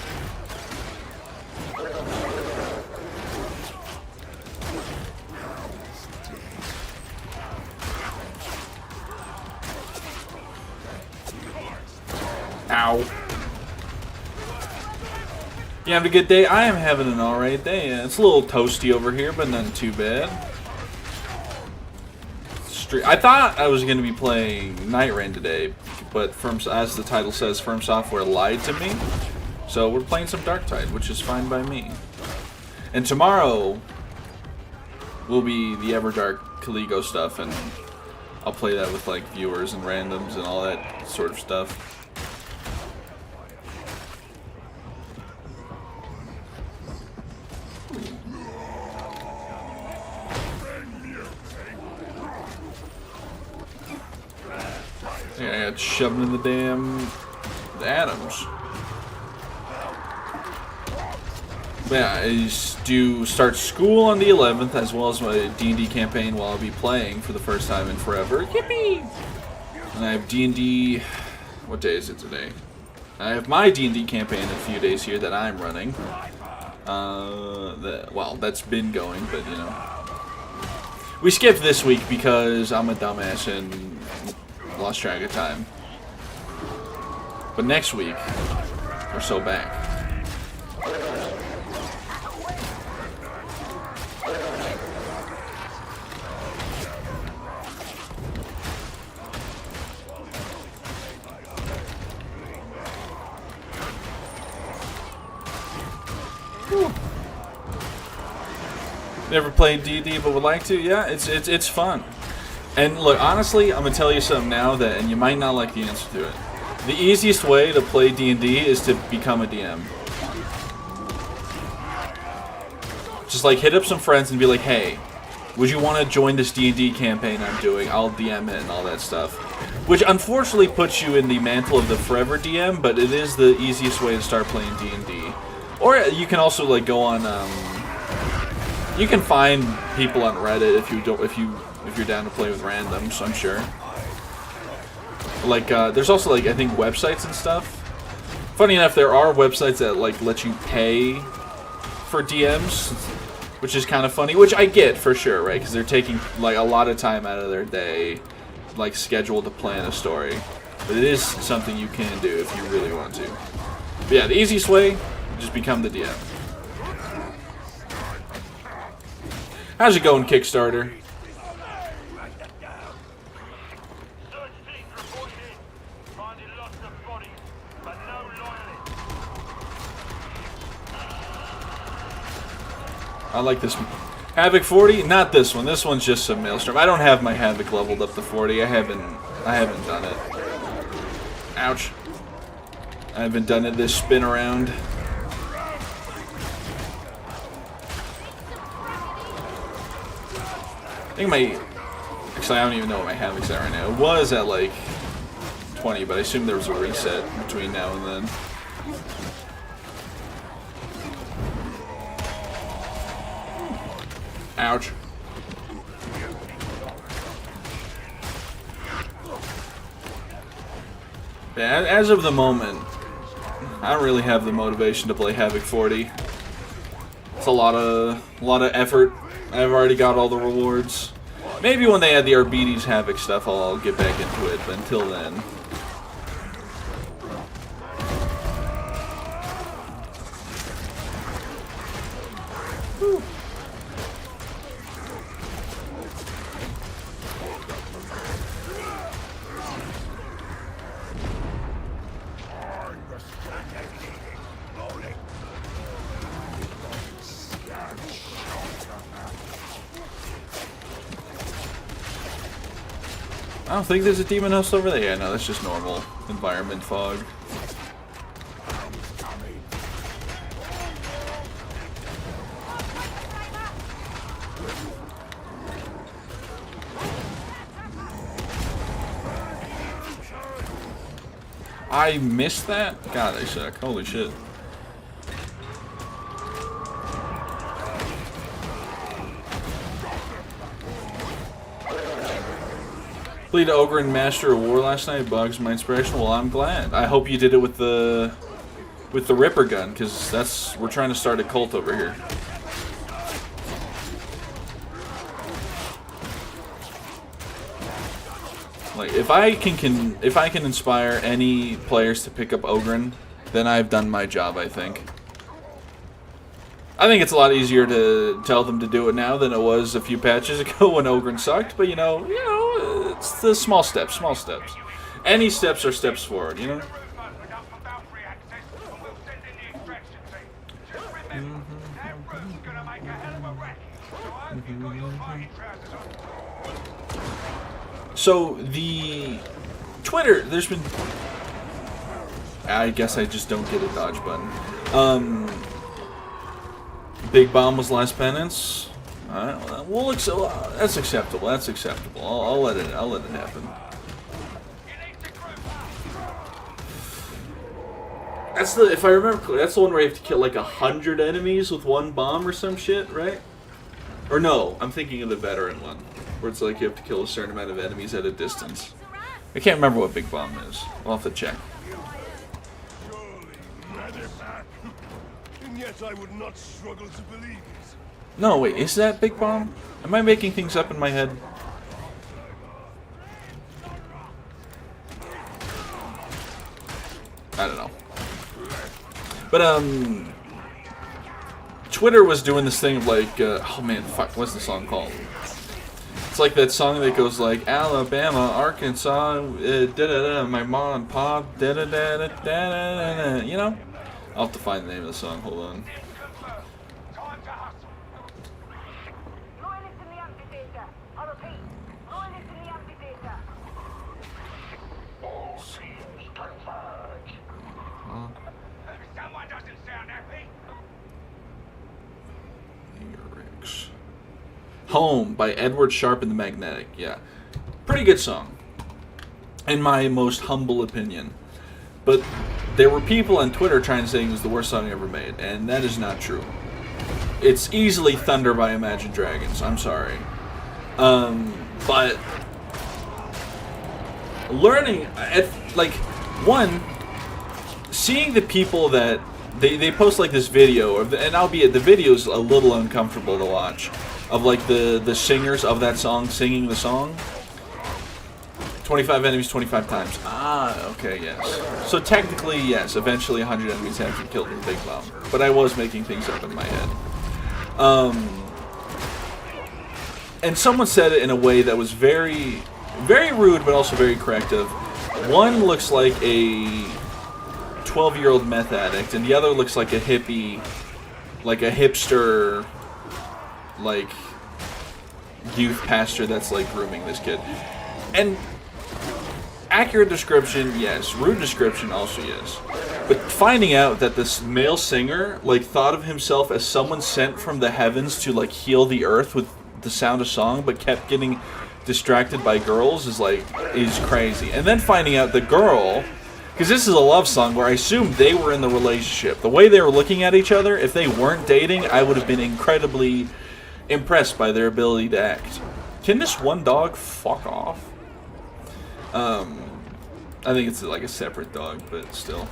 Ow. You having a good day? I am having an alright day. Yeah, it's a little toasty over here, but nothing too bad. I thought I was going to be playing Night Rain today, but as the title says, Firm Software lied to me. So we're playing some Darktide, which is fine by me. And tomorrow will be the Everdark Caligo stuff, and I'll play that with like viewers and randoms and all that sort of stuff. Yeah, I got shoved in the damn atoms. But yeah, I do start school on the 11th, as well as my D&D campaign while I'll be playing for the first time in forever. Yippee! And I have D&D... What day is it today? I have my D&D campaign in a few days here that I'm running. Well, that's been going, but you know. We skipped this week because I'm a dumbass and lost track of time. But next week, we're so back. Whew. Never played D&D but would like to? Yeah, it's fun. And look, honestly, I'm gonna tell you something now that, and you might not like the answer to it. The easiest way to play D&D is to become a DM. Just like hit up some friends and be like, hey, would you want to join this D&D campaign I'm doing? I'll DM it and all that stuff. Which unfortunately puts you in the mantle of the forever DM, but it is the easiest way to start playing D&D. Or you can also like go on. You can find people on Reddit if you're down to play with randoms, I'm sure. Like, there's also, like, I think websites and stuff. Funny enough, there are websites that, like, let you pay for DMs, which is kind of funny, which I get, for sure, right? Because they're taking, like, a lot of time out of their day, like, scheduled to plan a story. But it is something you can do if you really want to. But yeah, the easiest way, just become the DM. How's it going, Kickstarter? I like this one. Havoc 40? Not this one. This one's just some Maelstrom. I don't have my Havoc leveled up to 40. I haven't done it. Ouch. I haven't done it this spin around. I think my... Actually, I don't even know what my Havoc's at right now. It was at like 20, but I assume there was a reset between now and then. Ouch. Yeah, as of the moment, I don't really have the motivation to play Havoc 40. It's a lot of effort. I've already got all the rewards. Maybe when they add the Arbites Havoc stuff, I'll get back into it, but until then... Whew. I don't think there's a demon host over there. Yeah, no, that's just normal environment fog. I missed that? God, I suck. Holy shit. Played Ogre and Master of War last night. Bugs my inspiration. Well, I'm glad. I hope you did it with the Ripper gun, because we're trying to start a cult over here. Like, if I can inspire any players to pick up Ogren, then I've done my job, I think. I think it's a lot easier to tell them to do it now than it was a few patches ago when Ogren sucked, but you know, it's the small steps, small steps. Any steps are steps forward, you know? So, the Twitter, there's been... I guess I just don't get a dodge button. Big Bomb was last penance. Alright, well, that's acceptable, that's acceptable. I'll let it happen. That's if I remember correctly, that's the one where you have to kill like 100 enemies with one bomb or some shit, right? Or no, I'm thinking of the veteran one, where it's like you have to kill a certain amount of enemies at a distance. I can't remember what Big Bomb is. I'll have to check. And yet I would not struggle to believe it. No, wait, is that Big Bomb? Am I making things up in my head? I don't know. But, Twitter was doing this thing of like, oh man, fuck, what's the song called? It's like that song that goes like, Alabama, Arkansas, da-da-da, my mom and pop, da-da-da-da, da-da-da-da, you know? I'll have to find the name of the song, hold on. Home by Edward Sharp and the Magnetic. Yeah. Pretty good song. In my most humble opinion. But there were people on Twitter trying to say it was the worst song ever made, and that is not true. It's easily Thunder by Imagine Dragons. I'm sorry. But learning seeing the people that they post like this video, and albeit the video's a little uncomfortable to watch, of like the singers of that song singing the song. 25 enemies 25 times. Ah, okay, yes. So technically, yes, eventually 100 enemies have to be killed with Big Bomb. But I was making things up in my head. And someone said it in a way that was very, very rude, but also very corrective. One looks like a 12-year-old meth addict, and the other looks like a hippie, like a hipster, like, youth pastor that's, like, grooming this kid. And accurate description, yes. Rude description, also yes. But finding out that this male singer, like, thought of himself as someone sent from the heavens to, like, heal the earth with the sound of song, but kept getting distracted by girls is crazy. And then finding out the girl, because this is a love song where I assume they were in the relationship. The way they were looking at each other, if they weren't dating, I would have been incredibly impressed by their ability to act. Can this one dog fuck off? I think it's like a separate dog, but still.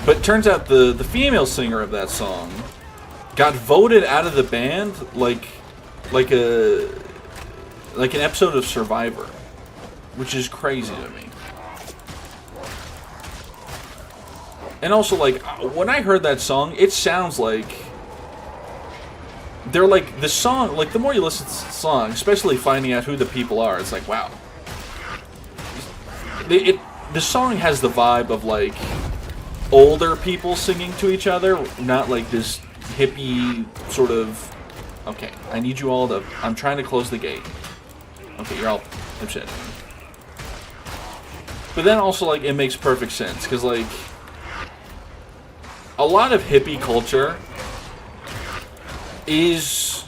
But it turns out the female singer of that song got voted out of the band like an episode of Survivor, which is crazy to me. And also, like, when I heard that song, it sounds like they're like the song. Like, the more you listen to the song, especially finding out who the people are, it's like, wow. The song has the vibe of like older people singing to each other, not like this hippie sort of. Okay, I need you all to. I'm trying to close the gate. Okay, you're all upset. But then also, like, it makes perfect sense because, like, a lot of hippie culture is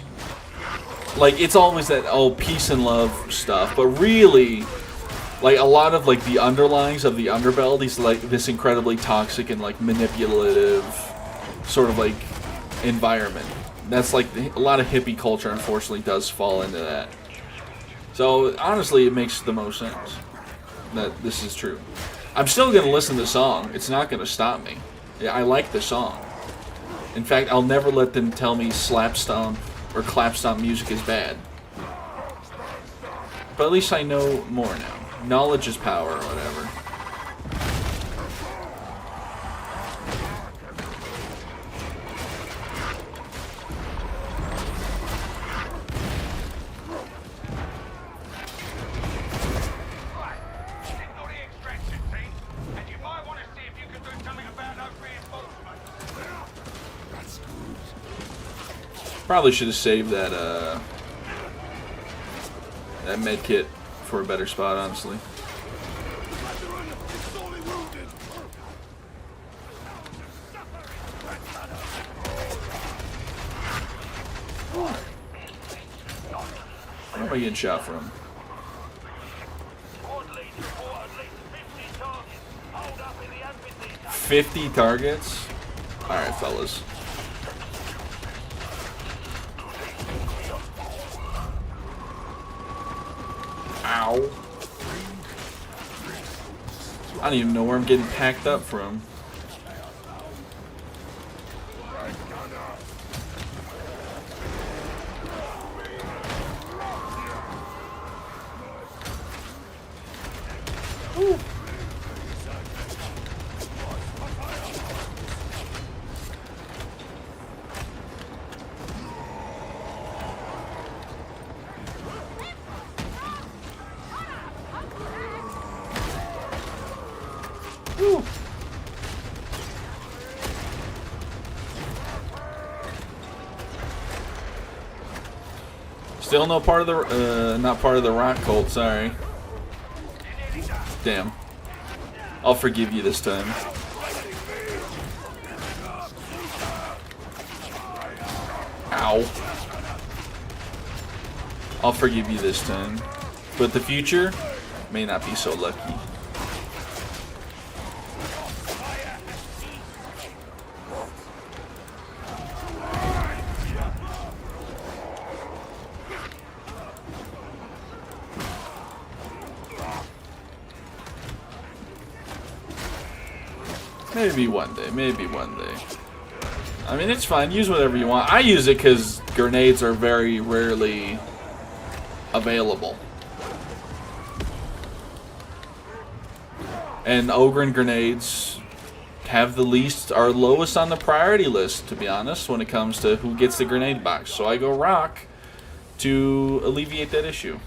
like, it's always that, oh, peace and love stuff, but really, like, a lot of, like, the underlyings of the underbelly is, like, this incredibly toxic and, like, manipulative sort of, like, environment. That's, like, a lot of hippie culture, unfortunately, does fall into that. So, honestly, it makes the most sense that this is true. I'm still going to listen to the song. It's not going to stop me. I like the song. In fact, I'll never let them tell me slap stomp or clap stomp music is bad. But at least I know more now. Knowledge is power, or whatever. Probably should have saved that that med kit for a better spot, honestly. Where am I getting shot from? 50 targets? Alright, fellas. Ow. I don't even know where I'm getting packed up from. Ooh. Still no part of the, not part of the rock cult, sorry. Damn. I'll forgive you this time. Ow. I'll forgive you this time. But the future may not be so lucky. Maybe one day, maybe one day. I mean, it's fine. Use whatever you want. I use it because grenades are very rarely available. And Ogren grenades have the least, are lowest on the priority list, to be honest, when it comes to who gets the grenade box. So I go rock to alleviate that issue.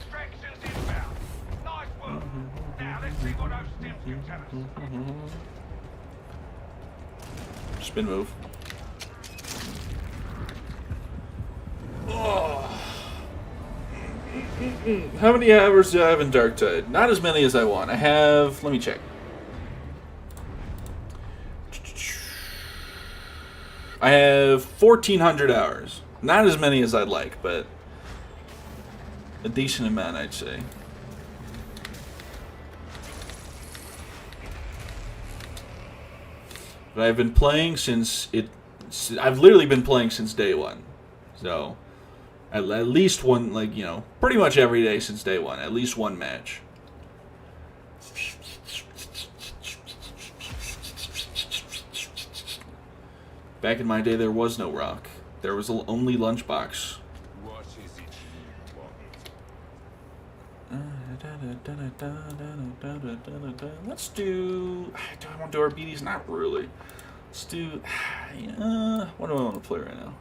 Spin move. Oh. How many hours do I have in Darktide? Not as many as I want. I have... Let me check. I have 1,400 hours. Not as many as I'd like, but a decent amount, I'd say. But I've been playing since it... I've literally been playing since day one. So, at least one, like, you know, pretty much every day since day one. At least one match. Back in my day, there was no rock. There was only lunchbox. Let's do... Do I want to do Arbides? Not really. Let's do... what do I want to play right now?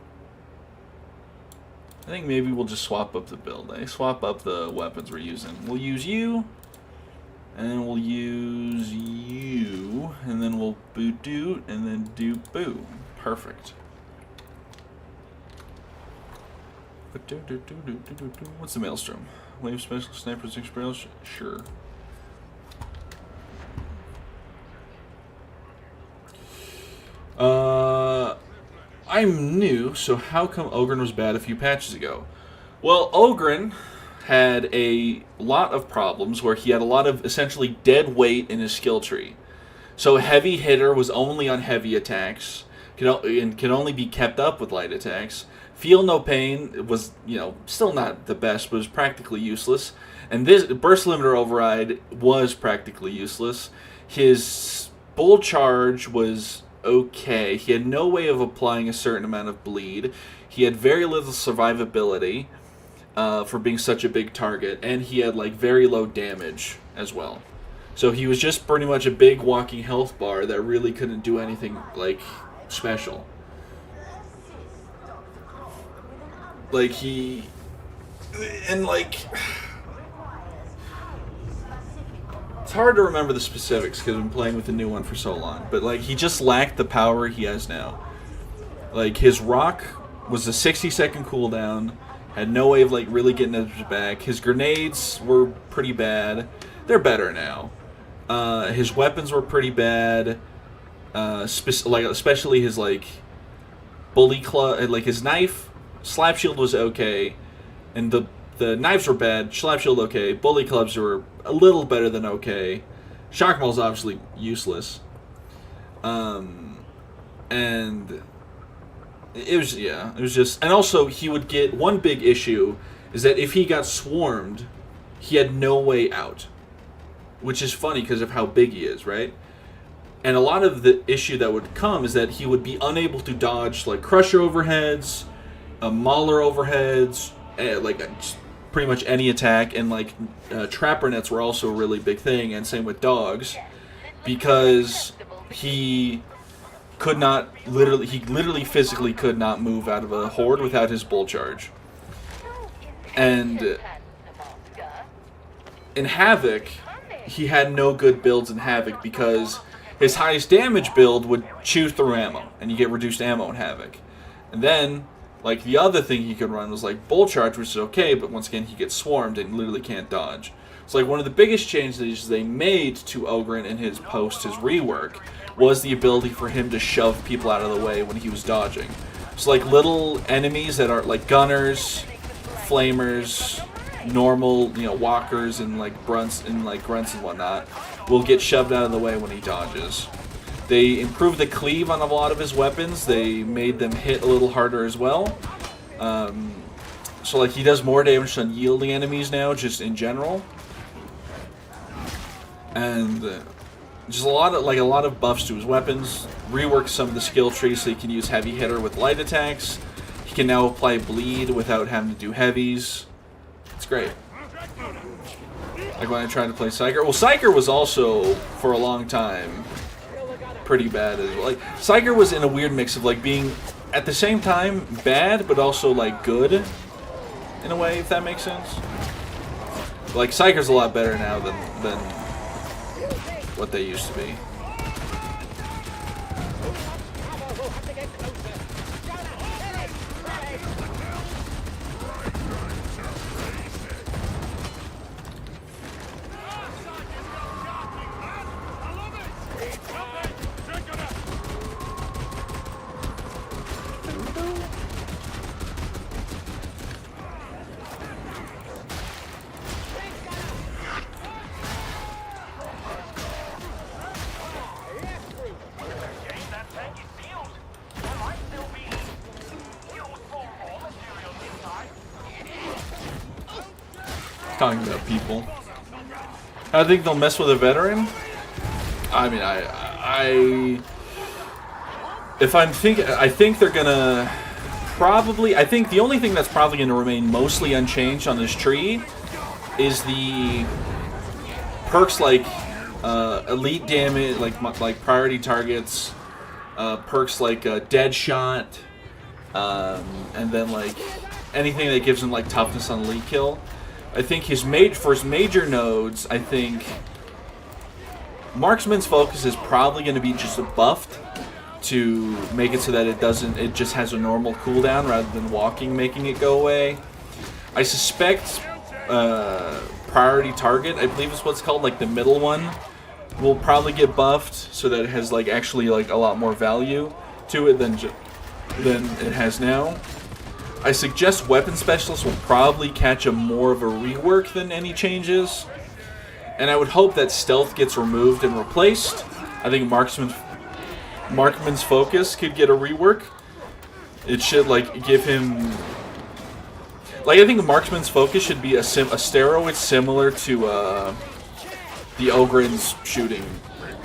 I think maybe we'll just swap up the build. Swap up the weapons we're using. We'll use you. And then we'll use you. And then we'll boot, and then do boom. Perfect. What's the maelstrom? Wave special snipers experience? Sure. I'm new, so how come Ogren was bad a few patches ago? Well, Ogren had a lot of problems where he had a lot of essentially dead weight in his skill tree. So heavy hitter was only on heavy attacks, and can only be kept up with light attacks. Feel no pain was, still not the best, but was practically useless. And this burst limiter override was practically useless. His bull charge was okay. He had no way of applying a certain amount of bleed. He had very little survivability for being such a big target, and he had very low damage as well. So he was just pretty much a big walking health bar that really couldn't do anything special. It's hard to remember the specifics because I've been playing with the new one for so long. But, he just lacked the power he has now. His rock was a 60-second cooldown. Had no way of, really getting his back. His grenades were pretty bad. They're better now. His weapons were pretty bad. Especially his, bully club. His knife, slap shield was okay. And the knives were bad, slap shield okay, bully clubs were a little better than okay. Shock maul's obviously useless. And it was just, and also he would get one big issue is that if he got swarmed, he had no way out. Which is funny because of how big he is, right? And a lot of the issue that would come is that he would be unable to dodge crusher overheads, mauler overheads, pretty much any attack, and trapper nets were also a really big thing, and same with dogs, because he literally physically could not move out of a horde without his bull charge. And in Havoc, he had no good builds in Havoc because his highest damage build would chew through ammo, and you get reduced ammo in Havoc. And then the other thing he could run was bull charge, which is okay, but once again he gets swarmed and literally can't dodge. So one of the biggest changes they made to Ogren in his rework was the ability for him to shove people out of the way when he was dodging. So little enemies that are gunners, flamers, normal walkers and grunts and whatnot will get shoved out of the way when he dodges. They improved the cleave on a lot of his weapons. They made them hit a little harder as well. So he does more damage on yielding enemies now, just in general. And just a lot of buffs to his weapons. Reworked some of the skill trees so he can use heavy hitter with light attacks. He can now apply bleed without having to do heavies. It's great. When I tried to play Psyker. Well, Psyker was also, for a long time, pretty bad as well. Psyker was in a weird mix of being at the same time bad but also good in a way, if that makes sense. Psyker's a lot better now than what they used to be. Talking about people. I think they'll mess with a veteran. I mean, I think they're gonna probably. I think the only thing that's probably gonna remain mostly unchanged on this tree is the perks elite damage, like priority targets, perks dead shot, and then anything that gives him toughness on elite kill. I think for his major nodes, I think Marksman's focus is probably going to be just buffed, to make it so that it just has a normal cooldown rather than walking making it go away. I suspect priority target, I believe is what's called, like the middle one, will probably get buffed so that it has like actually like a lot more value to it than it has now. I suggest weapon specialists will probably catch a more of a rework than any changes, and I would hope that stealth gets removed and replaced. I think Marksman's focus could get a rework. It should like give him, like, I think the Marksman's focus should be a steroid similar to the Ogren's shooting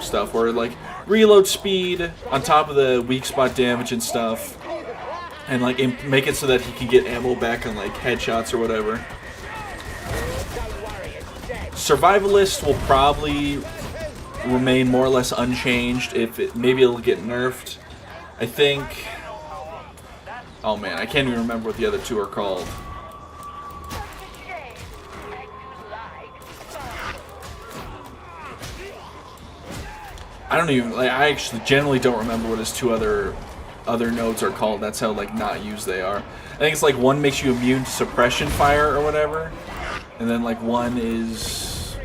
stuff, where like reload speed on top of the weak spot damage and stuff, and like make it so that he can get ammo back on like headshots or whatever. Survivalist will probably remain more or less unchanged. Maybe it'll get nerfed. I think. Oh man, I can't even remember what the other two are called. I don't even, like, I actually generally don't remember what his two other nodes are called. That's how like not used they are. I think it's like one makes you immune to suppression fire or whatever, and then like one is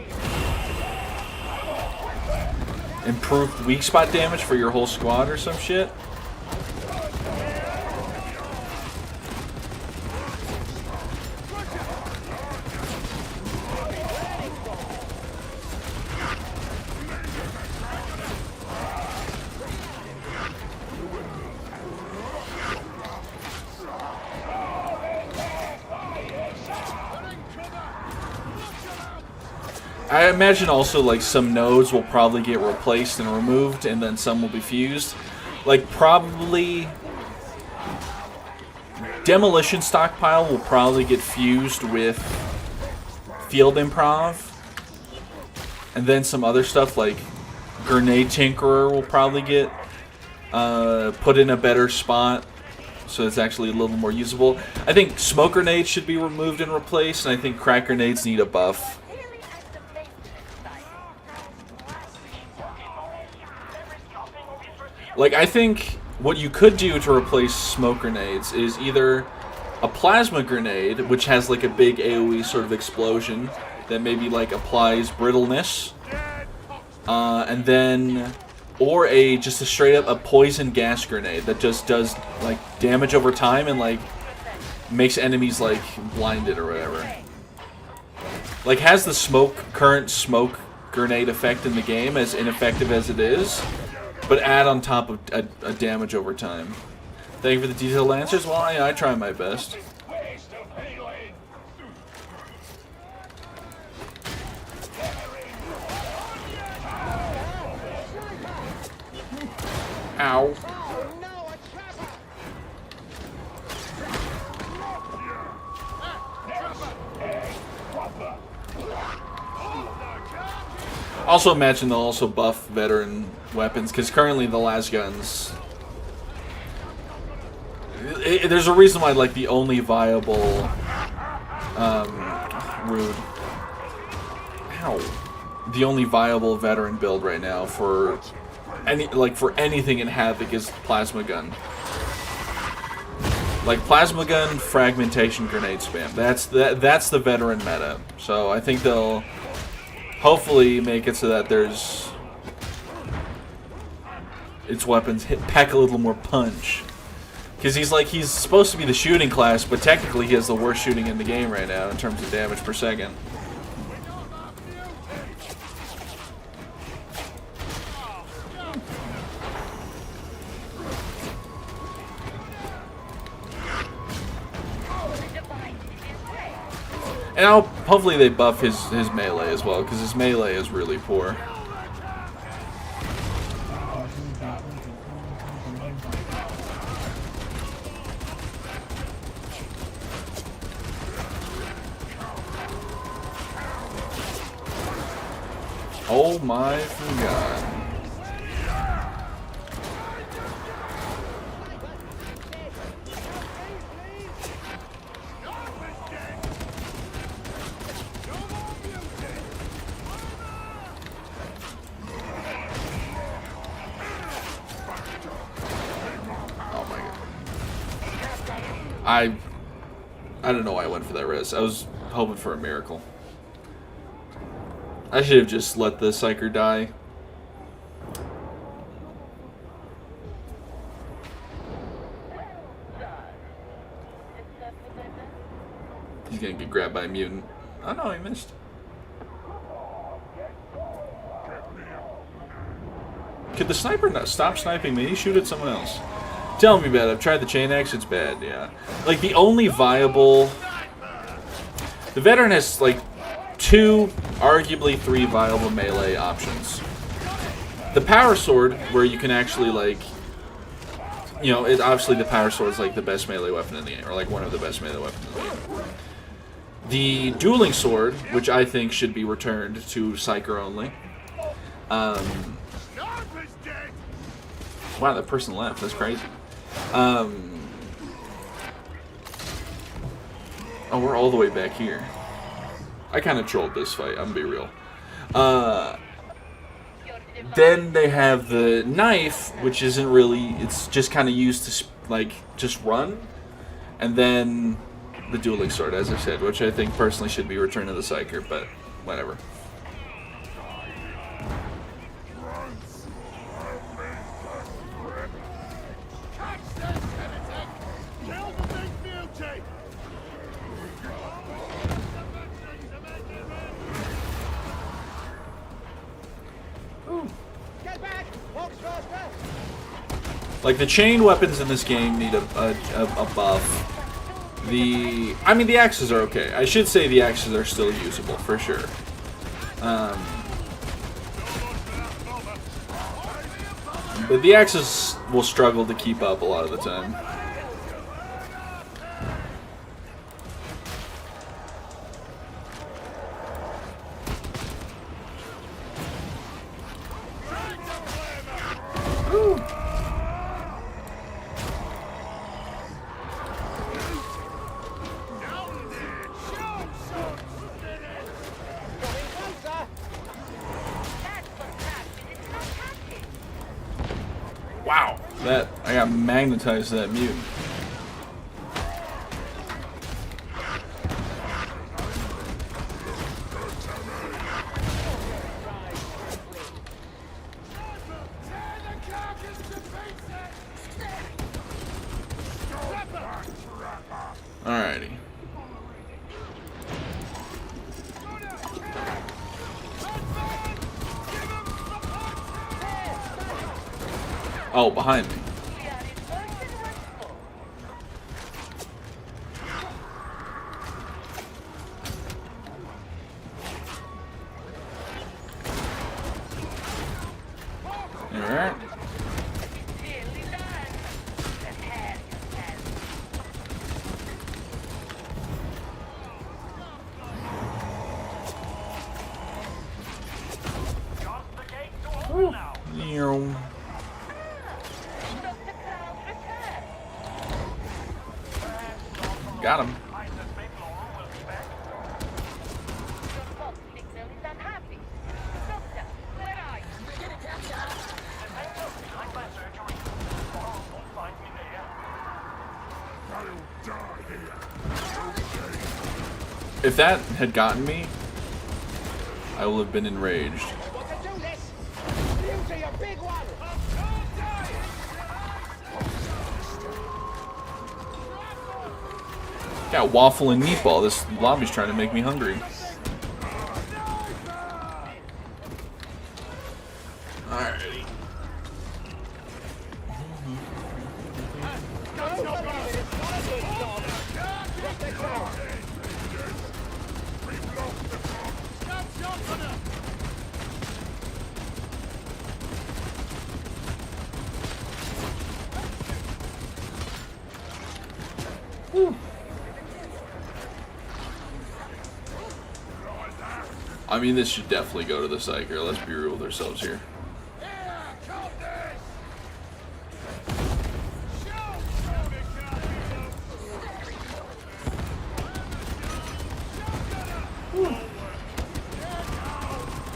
improved weak spot damage for your whole squad or some shit. I imagine also like some nodes will probably get replaced and removed, and then some will be fused. Like probably Demolition Stockpile will probably get fused with Field Improv, and then some other stuff like Grenade Tinkerer will probably get put in a better spot, so it's actually a little more usable. I think Smoke Grenades should be removed and replaced, and I think Crack Grenades need a buff. Like, I think what you could do to replace smoke grenades is either a plasma grenade, which has like a big AoE sort of explosion that maybe like applies brittleness, and then, or just a straight up a poison gas grenade that just does like damage over time and like makes enemies like blinded or whatever. Like, has the current smoke grenade effect in the game, as ineffective as it is, but add on top of a damage over time. Thank you for the detailed answers. Well, I try my best. Ow. Also imagine they'll also buff veteran weapons, because currently the las guns, there's a reason why like the only viable the only viable veteran build right now for anything in Havoc is plasma gun. Like plasma gun, fragmentation, grenade spam. That's the veteran meta. So I think they'll hopefully make it so that its weapons pack a little more punch. Because he's supposed to be the shooting class, but technically he has the worst shooting in the game right now in terms of damage per second. And hopefully they buff his melee as well, because his melee is really poor. Oh my god. I don't know why I went for that res. I was hoping for a miracle. I should have just let the Psyker die. He's gonna get grabbed by a mutant. Oh no, he missed. Could the sniper not stop sniping me? Shoot at someone else. Tell me about it. I've tried the chain axe. It's bad, yeah. Like, the only viable... The veteran has, like, 2, arguably 3 viable melee options. The power sword, where you can actually, like... You know, obviously the power sword is, like, the best melee weapon in the game. Or, like, one of the best melee weapons in the game. The dueling sword, which I think should be returned to Psyker only. Wow, that person left. That's crazy. Oh, we're all the way back here. I kind of trolled this fight, I'm gonna be real. Then they have the knife, which isn't really... It's just kind of used to, like, just run. And then the dueling sword, as I said, which I think personally should be returned to the Psyker, but whatever. Like, the chain weapons in this game need a buff. I mean, the axes are okay. I should say the axes are still usable, for sure. But the axes will struggle to keep up a lot of the time. Wow, I got magnetized to that mutant. Alrighty. Oh, behind me. Alright. Got him. If that had gotten me, I will have been enraged. Got waffle and meatball. This lobby's trying to make me hungry. Alrighty. Whew. I mean, this should definitely go to the Psyker. Let's be real with ourselves here.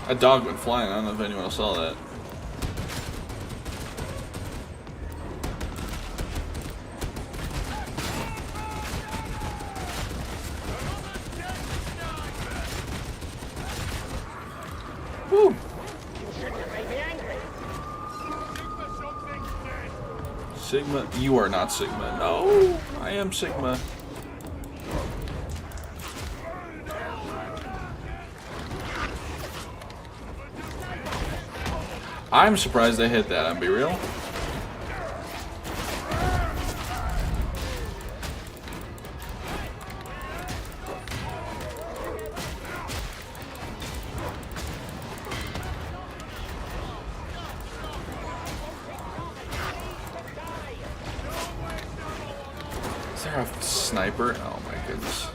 A dog went flying. I don't know if anyone else saw that. Sigma, you are not Sigma. No, I am Sigma. I'm surprised I hit that, I'll be real. Is there a sniper? Oh my goodness.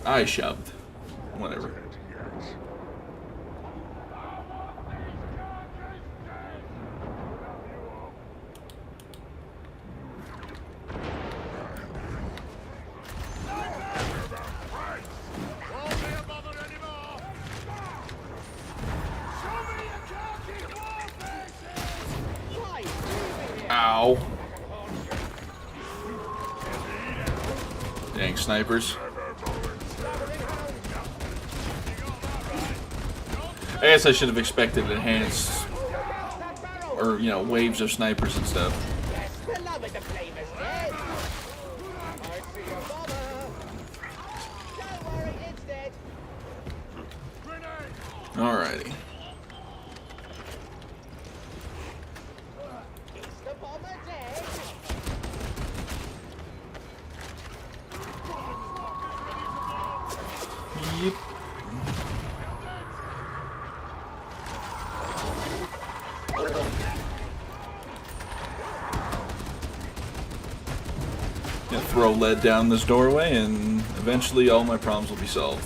I shoved. Whatever. Ow. Dang snipers. I guess I should have expected enhanced, or, you know, waves of snipers and stuff. Alrighty. Yep. Gonna throw lead down this doorway and eventually all my problems will be solved.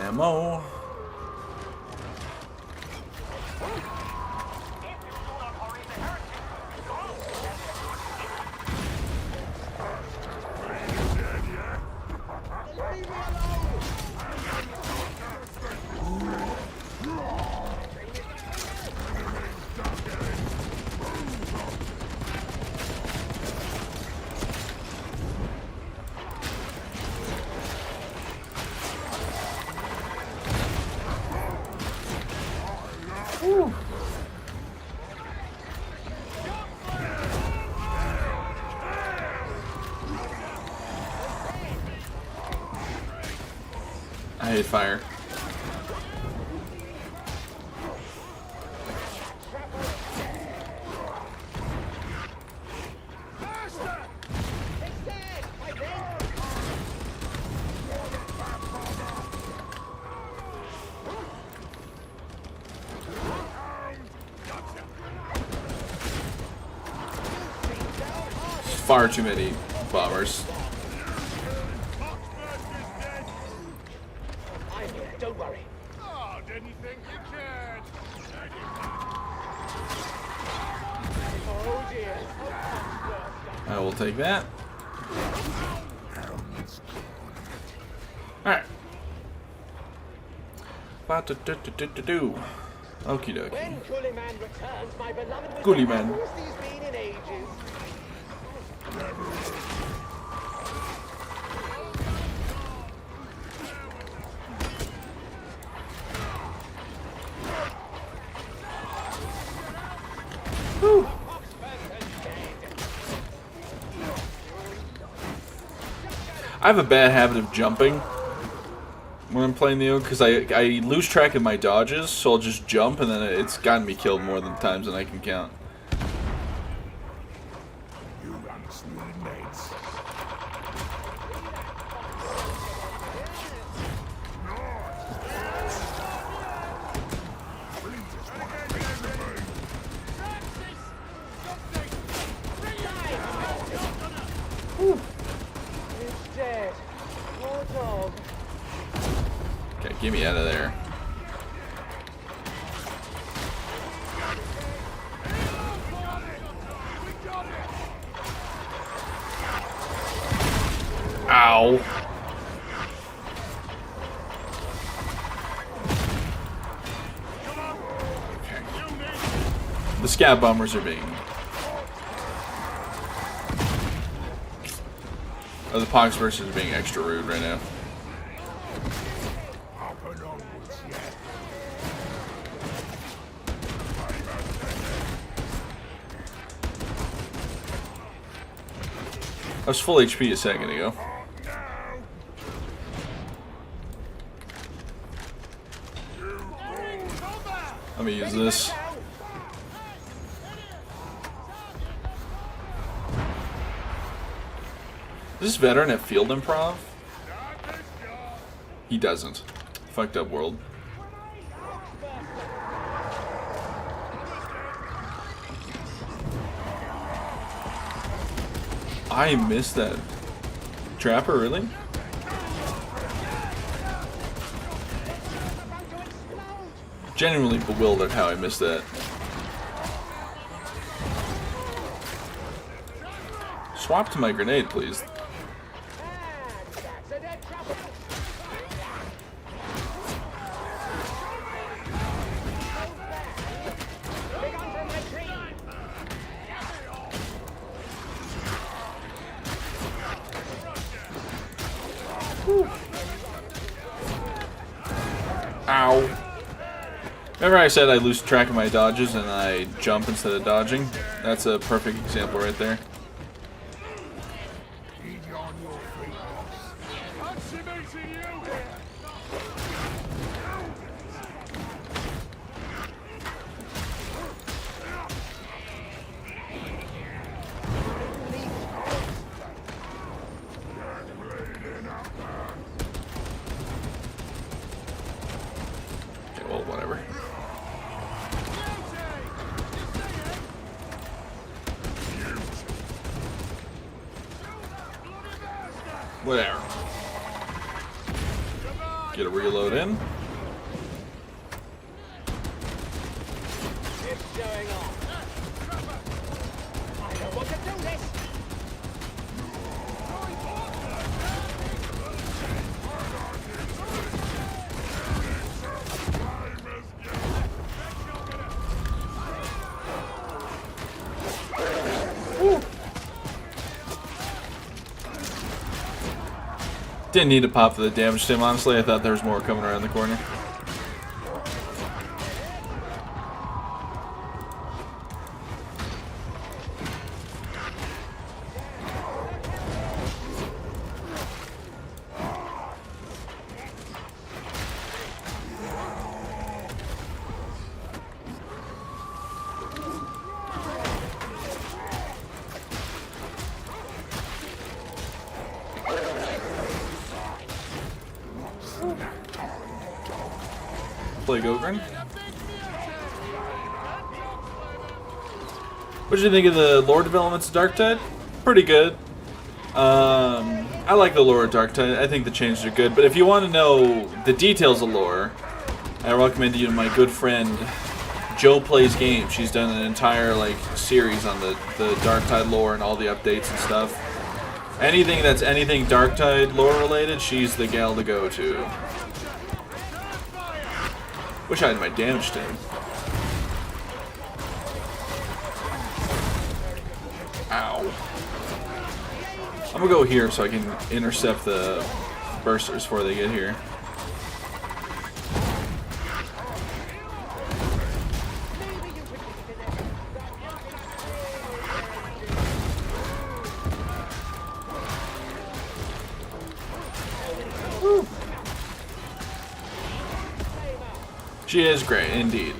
Ammo. Whew. I hate fire. Far too many bombers. I'm here, don't worry. Oh, didn't think you cared. Oh dear. I will take that. Alright. Ba-do-do-do-do-do. Okie dokie. When Coolie Man returns, my beloved will Coolie say, Man. "Who's these been in ages?" Whew. I have a bad habit of jumping when I'm playing the Oak because I lose track of my dodges, so I'll just jump and then it's gotten me killed more than times than I can count. You runts need mates. It's dead. Poor dog. Okay, get me out of there. Ow. The scat bombers are being... Oh, the Pox versus are being extra rude right now. I was full HP a second ago. Let me use this. Does this veteran have field improv? He doesn't. Fucked up world. I missed that. Trapper, really? Genuinely bewildered how I missed that. Swap to my grenade, please. Ow. Remember I said I lose track of my dodges and I jump instead of dodging? That's a perfect example right there. Well, whatever. Whatever. Get a reload in. It's going on. I don't want to do this. Didn't need to pop for the damage to him, honestly. I thought there was more coming around the corner. Play Gogren. What did you think of the lore developments of Darktide? Pretty good. I like the lore of Darktide. I think the changes are good. But if you want to know the details of lore, I recommend you to my good friend Joe Plays Games. She's done an entire series on the Darktide lore and all the updates and stuff. Anything that's anything Darktide lore related, she's the gal to go to. Wish I had my damage to him. Ow. I'm gonna go here so I can intercept the bursters before they get here. Woo. She is great, indeed.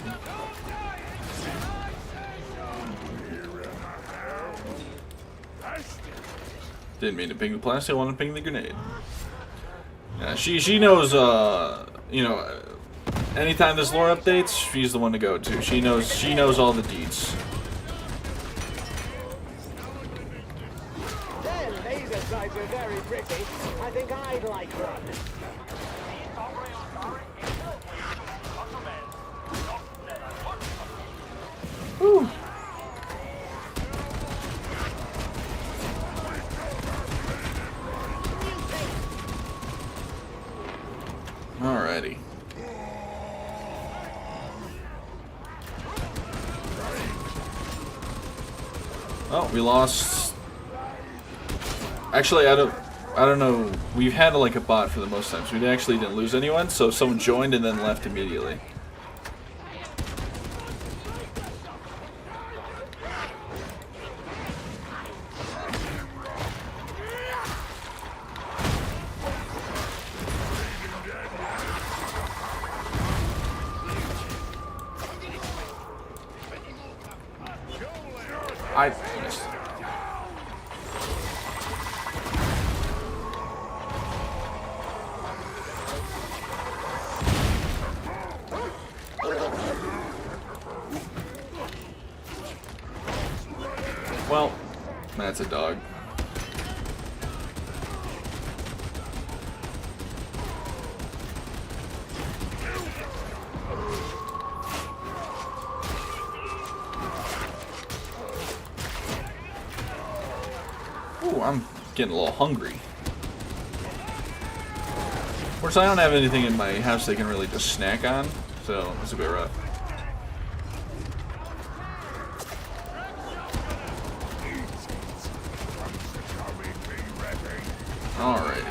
Didn't mean to ping the plastic, I wanted to ping the grenade. Yeah, she knows, you know, anytime there's lore updates, she's the one to go to. She knows all the deets. Their laser sights are very pretty. I think I'd like one. Whew. Alrighty. Oh, we lost. Actually, I don't know. We've had like a bot for the most times. We actually didn't lose anyone, so someone joined and then left immediately. I missed. Well, that's a dog. Ooh, I'm getting a little hungry. Of course, I don't have anything in my house they can really just snack on, so it's a bit rough. Alrighty.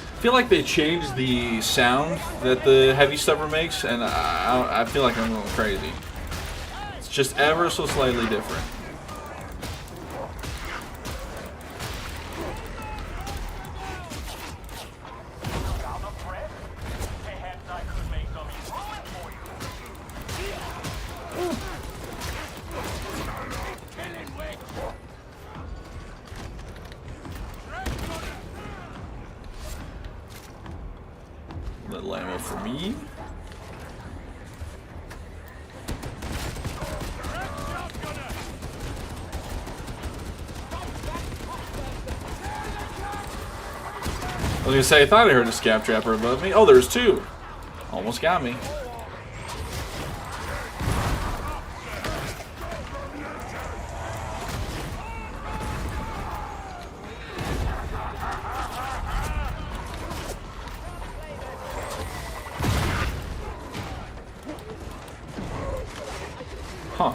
I feel like they changed the sound that the heavy stubber makes, and I feel like I'm going crazy. It's just ever so slightly different. Little ammo for me. I was gonna say, I thought I heard a scav trapper above me. Oh, there's two. Almost got me. Huh.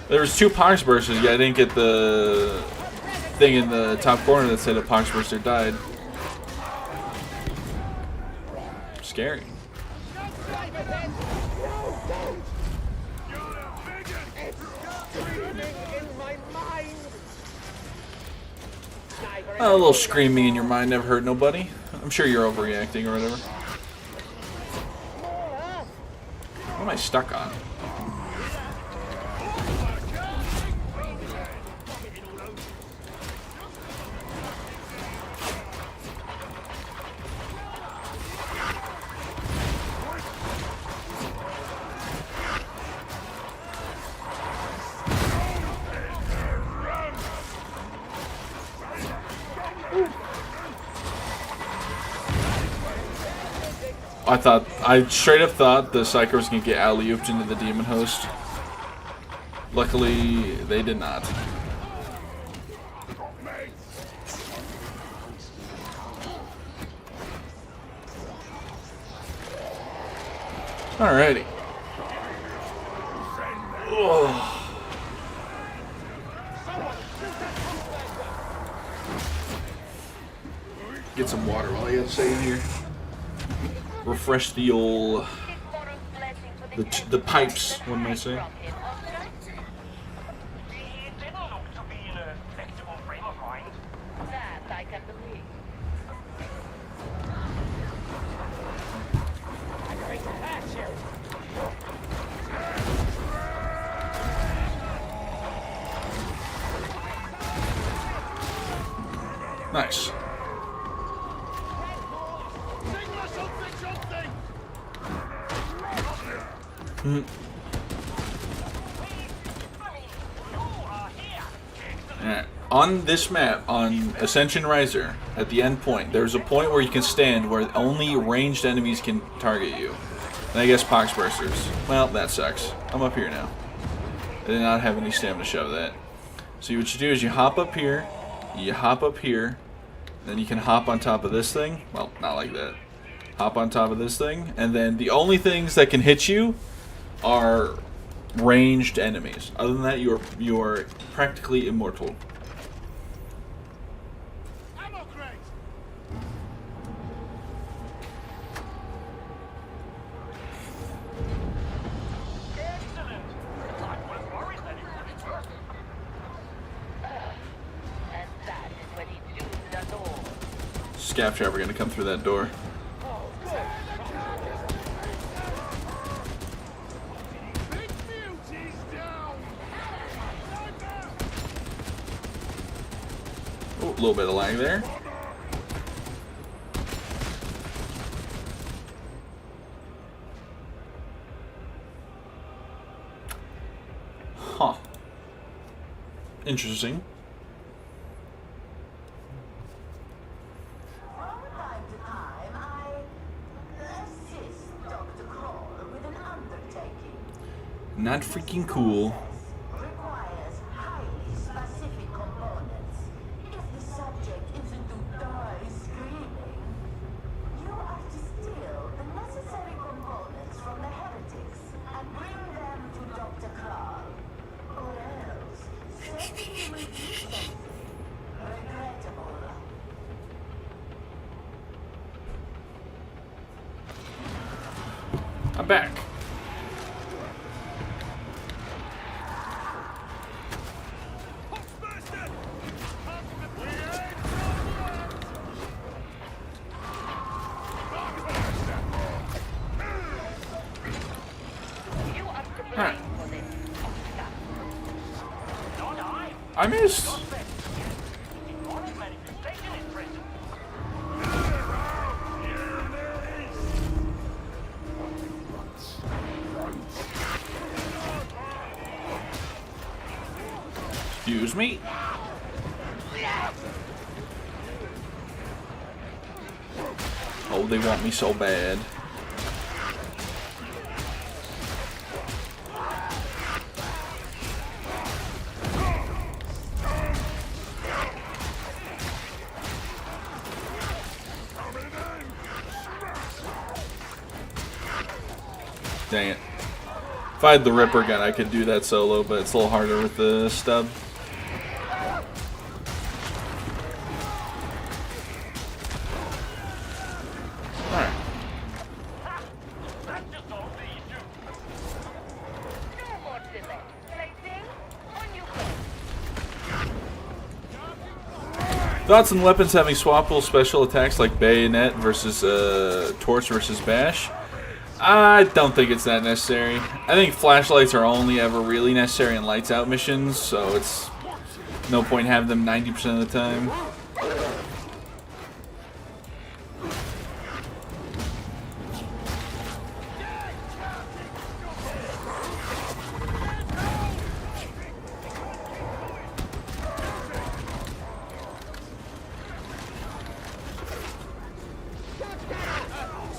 There was two pox bursters, yet I didn't get the thing in the top corner that said a pox burster died. Scary. A little screaming in your mind never hurt nobody. I'm sure you're overreacting or whatever. What am I stuck on? I straight up thought the Psyker was gonna get alley-ooped into the demon host. Luckily, they did not. Alrighty. Ugh. Get some water while I got to stay in here. Refresh the old the pipes, one might say. Nice. Yeah. On this map, on Ascension Riser, at the end point, there's a point where you can stand where only ranged enemies can target you. And I guess pox bursters. Well, that sucks. I'm up here now. I did not have any stamina to shove that. So what you do is you hop up here, Then you can hop on top of this thing. Well, not like that. Hop on top of this thing, and then the only things that can hit you are ranged enemies. Other than that, you are practically immortal. Ammo crate! Excellent! I'm not worried that it's working. And that is when he zoomed us all. Scav trapper gonna come through that door. Oh, good. Big beauty's down! Oh, a little bit of lag there. Huh. Interesting. From time to time, I assist Dr. Kroll with an undertaking. Not freaking cool. Requires highly specific components. If the subject isn't to die screaming, you are to steal the necessary components from the heretics and bring them to Dr. Kroll. Or else, certainly you will do something regrettable. I'm back. You are to blame Huh. for this. Not I! I missed. Demonic manifestation is present. Excuse me. Oh, they want me so bad. Dang it. If I had the Ripper gun, I could do that solo, but it's a little harder with the stub. Alright. That's just all the issue. No more delay. Plating on you go. Thoughts on weapons having swappable special attacks like bayonet versus torch versus bash? I don't think it's that necessary. I think flashlights are only ever really necessary in lights out missions, so it's no point having them 90% of the time.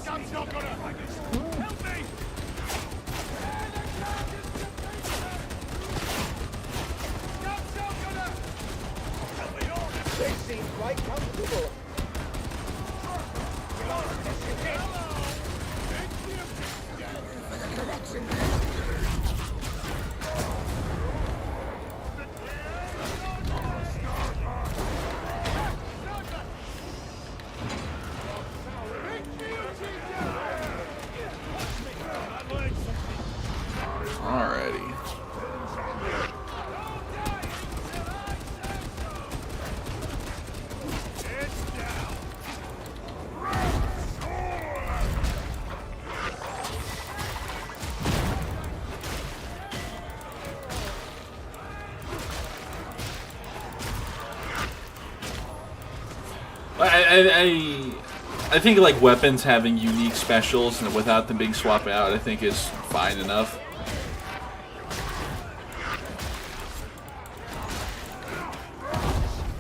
Gun's not gonna... Help me! Gun's not gonna... Help me on! They seem quite comfortable. Alrighty. I think like weapons having unique specials and without them being swapped out, I think is fine enough.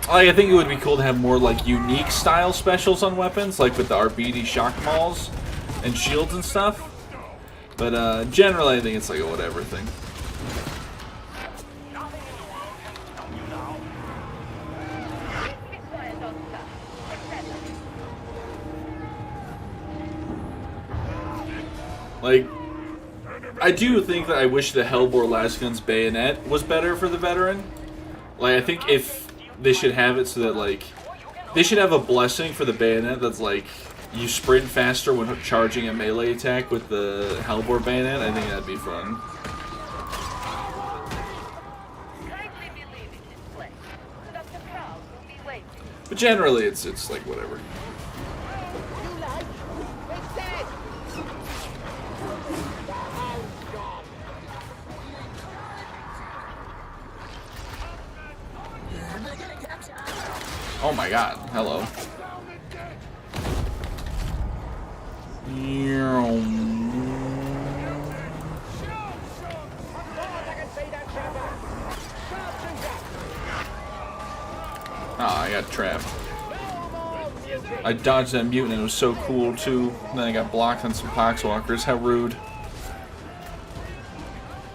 Like, I think it would be cool to have more like unique style specials on weapons, like with the RBD shock mauls and shields and stuff. But generally, I think it's like a whatever thing. Be quiet, Doctor. Like, I do think that I wish the Hellbore Lasgun's bayonet was better for the veteran. Like, I think if they should have it so that, like, they should have a blessing for the bayonet that's like, you sprint faster when charging a melee attack with the Hellbore bayonet. I think that'd be fun. But generally, it's like whatever. You like? It's dead! The hound's gone. Oh my god, hello. I can see that trapper. Sharpshooter. Ah, I got trapped. No more muting. I dodged that mutant and it was so cool too. And then I got blocked on some poxwalkers. How rude.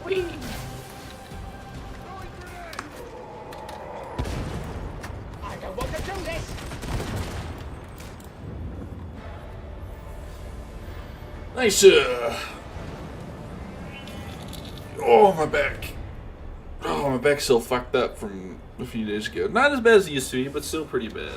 Whee! I don't want to do this. Nice. Oh, my back. Oh, my back's still fucked up from a few days ago. Not as bad as it used to be, but still pretty bad.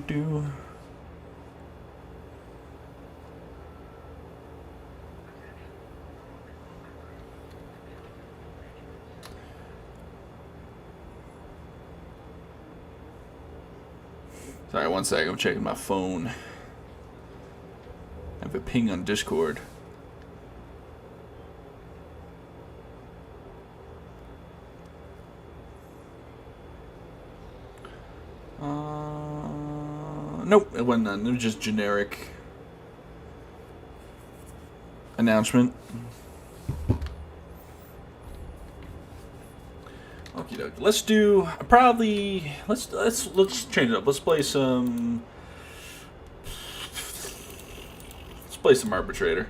Do. Sorry, one sec. I'm checking my phone. I have a ping on Discord. Nope, it wasn't none. It was just generic announcement. Okie dokie. Let's do probably let's change it up. Let's play some Arbitrator.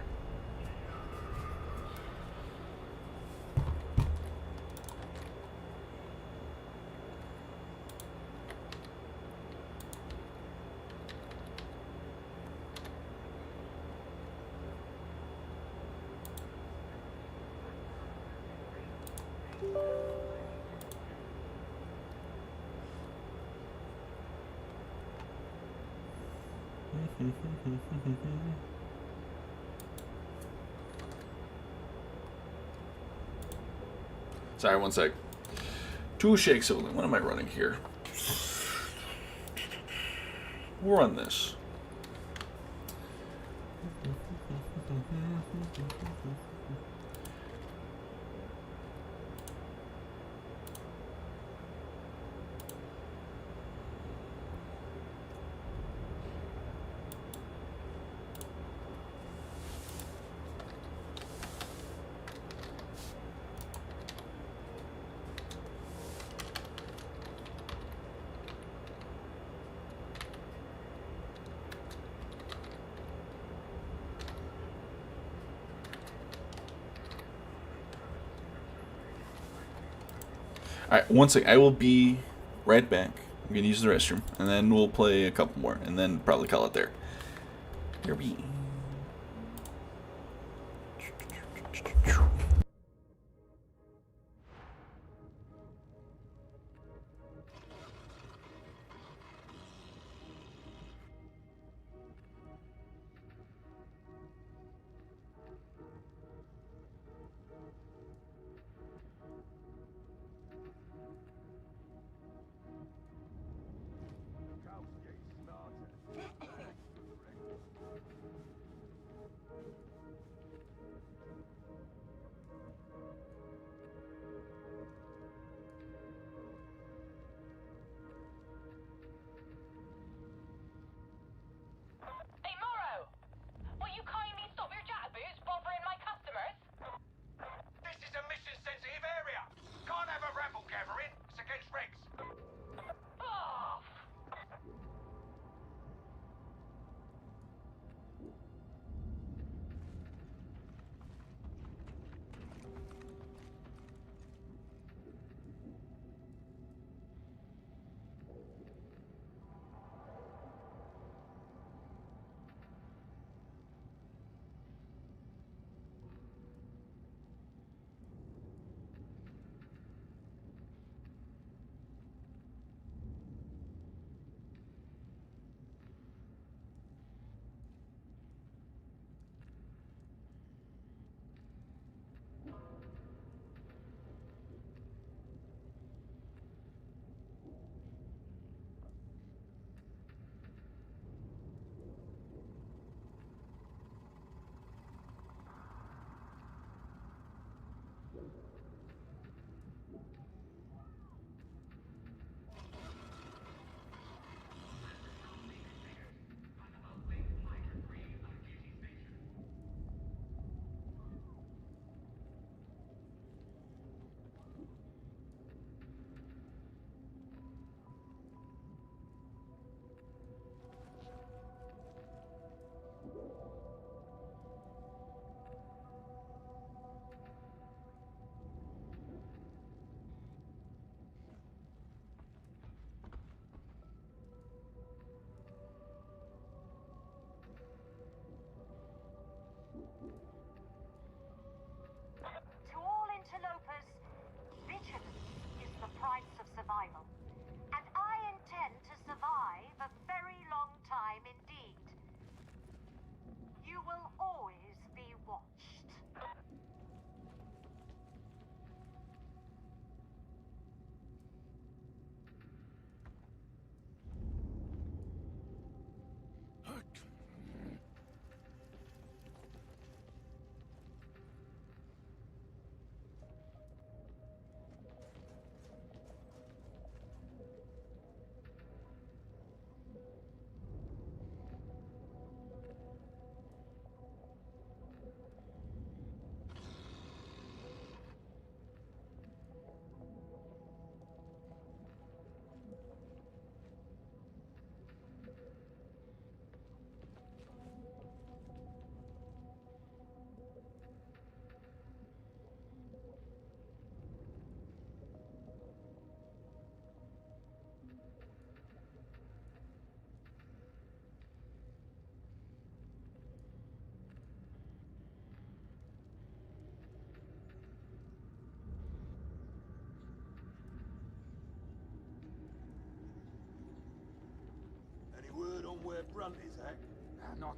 Sorry, one sec. Two shakes of what am I running here? We'll run this. Alright, one second. I will be right back. I'm going to use the restroom. And then we'll play a couple more. And then probably call it there. Here we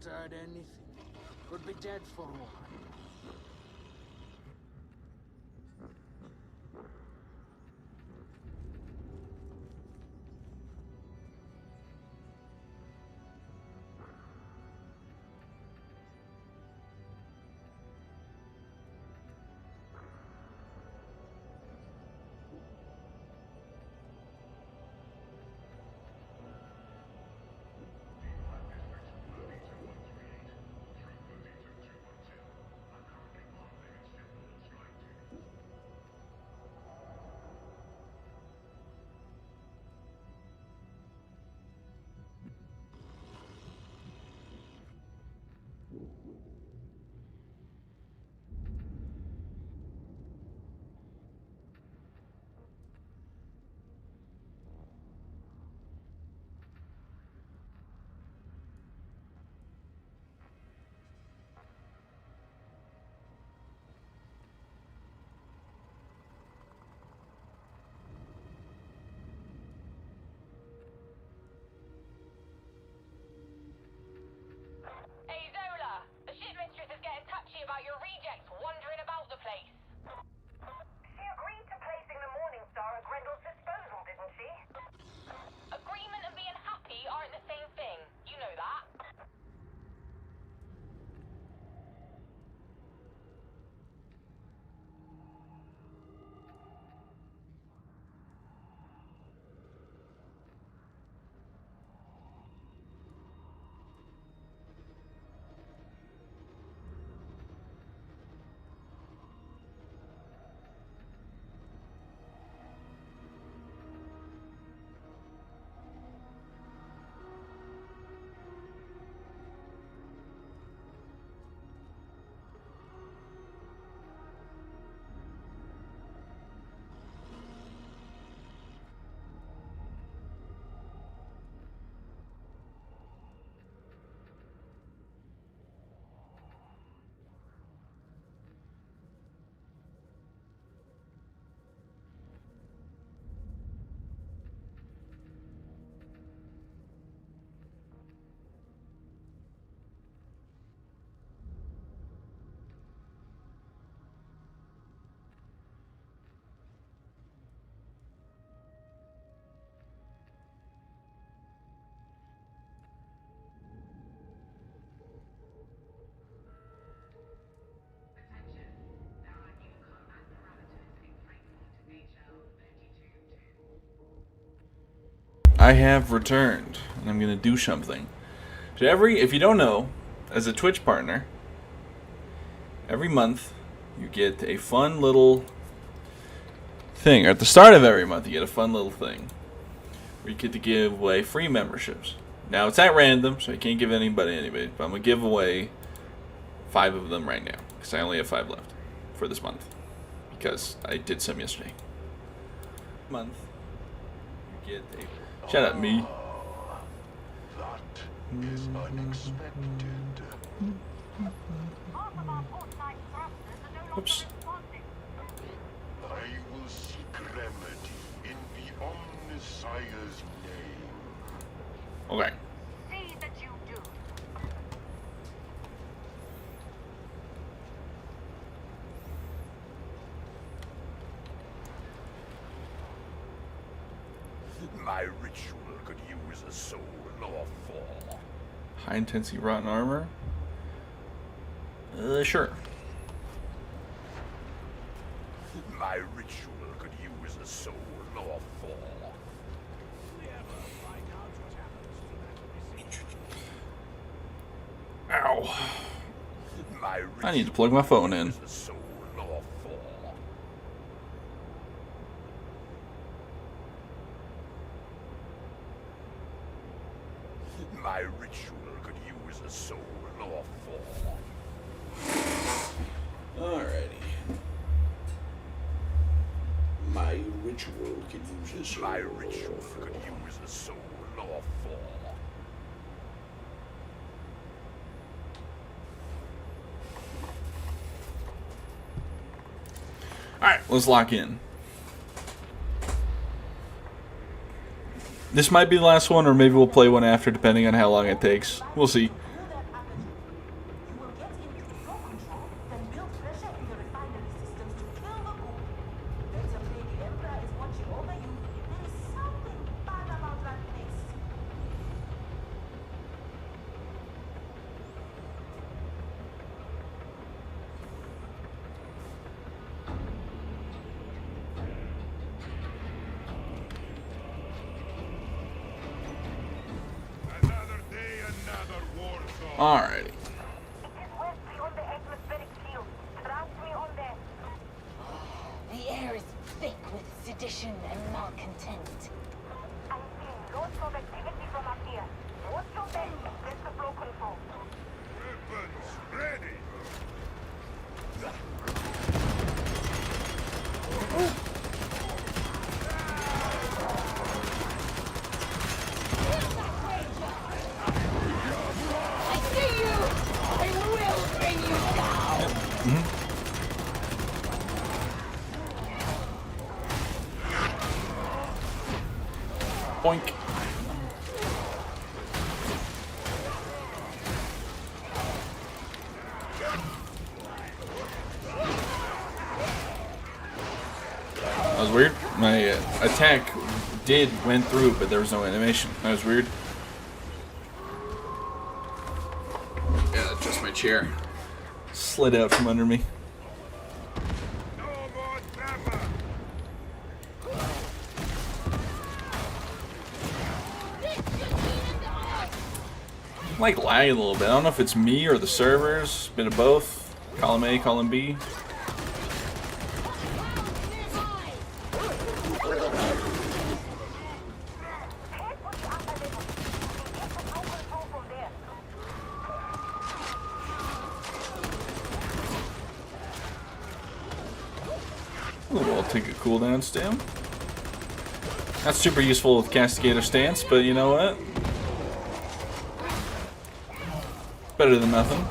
heard anything. Could be dead for a while. Hey Zola, the ship mistress is getting touchy about your rejects wandering about the place. She agreed to placing the Morningstar at Grendel's disposal, didn't she? Agreement and being happy aren't the same thing. You know that. I have returned, and I'm gonna do something. So if you don't know, as a Twitch partner, every month you get a fun little thing. Or at the start of every month, you get a fun little thing where you get to give away free memberships. Now it's at random, so I can't give anybody, but I'm gonna give away 5 of them right now because I only have 5 left for this month because I did some yesterday. Month, you get a shut up, me. That is unexpected. Oops. I will seek remedy in the Omnissiah's name. Okay. See that you do. My ritual could use a soul or 4. High intensity rotten armor. Sure. My ritual could use a soul or 4. Ow. My I need to plug my phone in. ritual is a soul or 4. My ritual could use a soul or 4. Alrighty. My ritual could use a soul. My ritual could use a soul or 4. Alright, let's lock in. This might be the last one, or maybe we'll play one after, depending on how long it takes. We'll see. resetting the refinery systems to kill the goop. There's a big Emperor is watching over you. There is something bad about that place. Another day, another war zone. Alrighty. It is west beyond the atmospheric field. Trust me on that. The air is thick with sedition and malcontent. I'm seeing lots of activity from up here. Watch your back. Get the flow control. Weapons ready. I see you! I will bring you down! Boink. That was weird. My attack went through, but there was no animation. That was weird. Yeah, just my chair slid out from under me. No more trapper. I'm like lagging a little bit. I don't know if it's me or the servers. Bit of both. Column A, column B. Head for the upper level. You can get the flow control from there. Ooh, I'll take a cooldown stem. Not super useful with Castigator stance, but you know what? Better than nothing.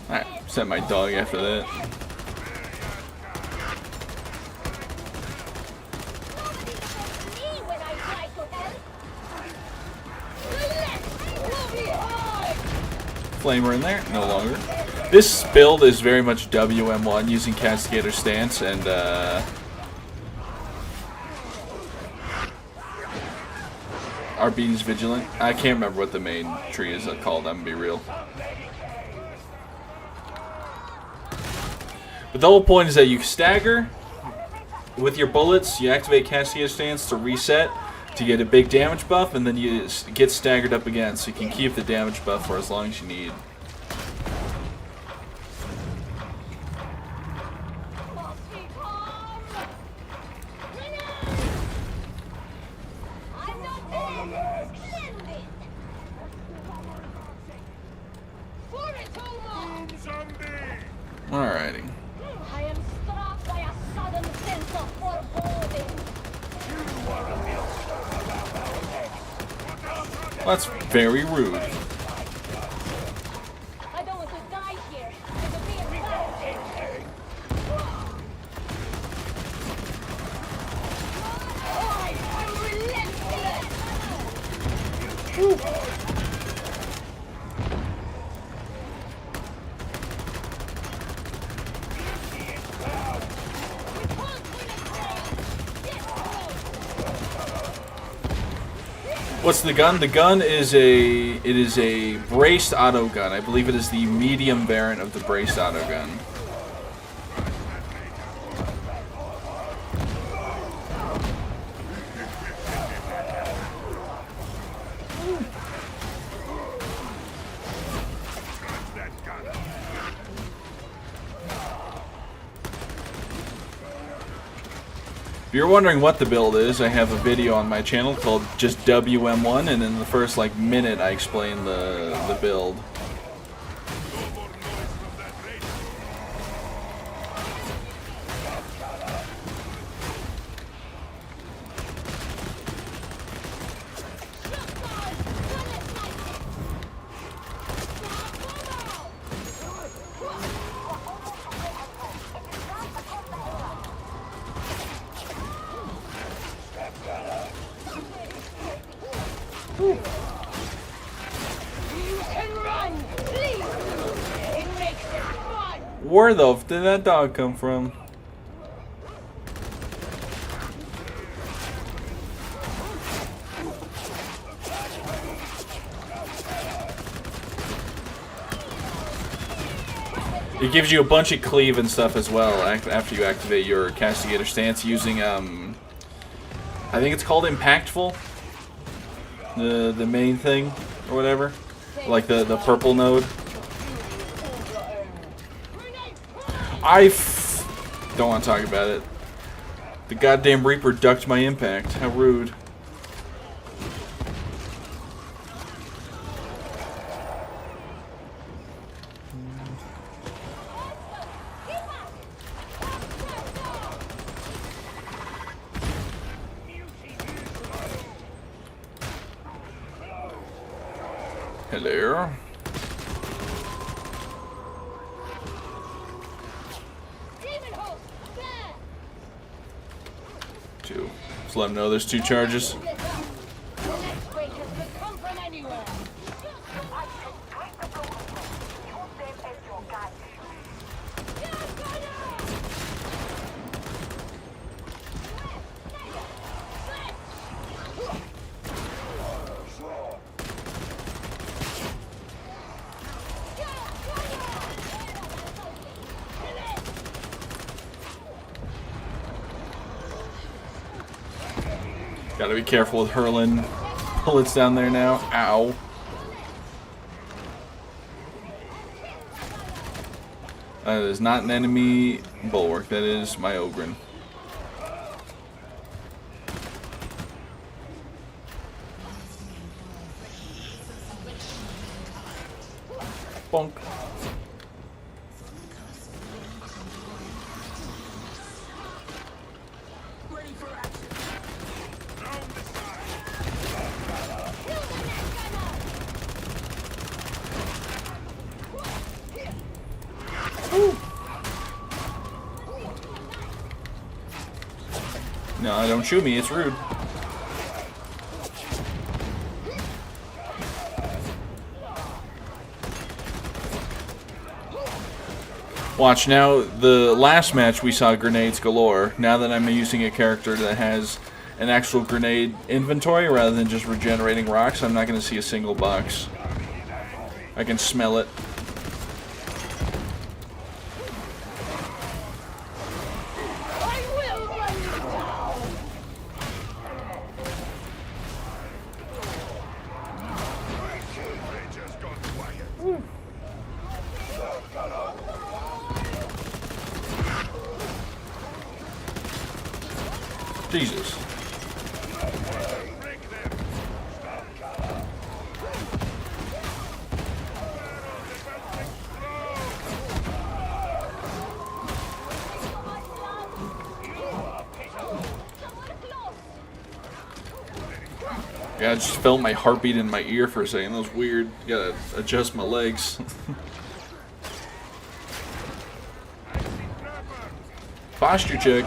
Alright, set my dog after that. Flamer in there? No longer. This build is very much WM1 using Castigator stance and RB's Vigilant. I can't remember what the main tree is called, I'm gonna be real. But the whole point is that you stagger with your bullets, you activate Castigator stance to reset to get a big damage buff, and then you get staggered up again, so you can keep the damage buff for as long as you need. Alrighty. I am struck by a sudden sense of foreboding. That's very rude. I don't want to die here. It would be embarrassing. I'm relentless. What's the gun? The gun is a braced auto gun. I believe it is the medium variant of the braced auto gun. If you're wondering what the build is, I have a video on my channel called just WM1, and in the first like minute I explain the build. Where the f did that dog come from? It gives you a bunch of cleave and stuff as well after you activate your Castigator stance using, I think it's called Impactful. The main thing, or whatever. Like the purple node. Don't want to talk about it. The goddamn Reaper ducked my impact. How rude. Hello. Two. Just let them know there's 2 charges. Gotta be careful with hurling bullets down there now. Ow. That is not an enemy bulwark. That is my Ogren. Bonk. No, don't shoot me, it's rude. Watch, now the last match we saw grenades galore. Now that I'm using a character that has an actual grenade inventory rather than just regenerating rocks, I'm not going to see a single box. I can smell it. Jesus. Yeah, I just felt my heartbeat in my ear for a second. That was weird. Gotta adjust my legs. Posture check.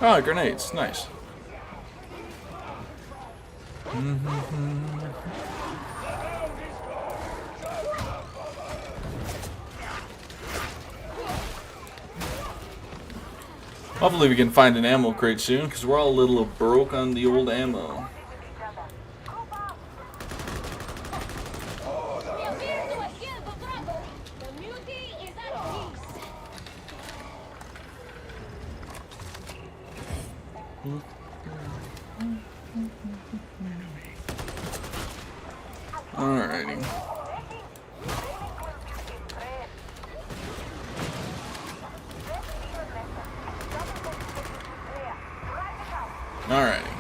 Oh, grenades. Nice. Hopefully we can find an ammo crate soon, because we're all a little broke on the old ammo. Alrighty. Alrighty.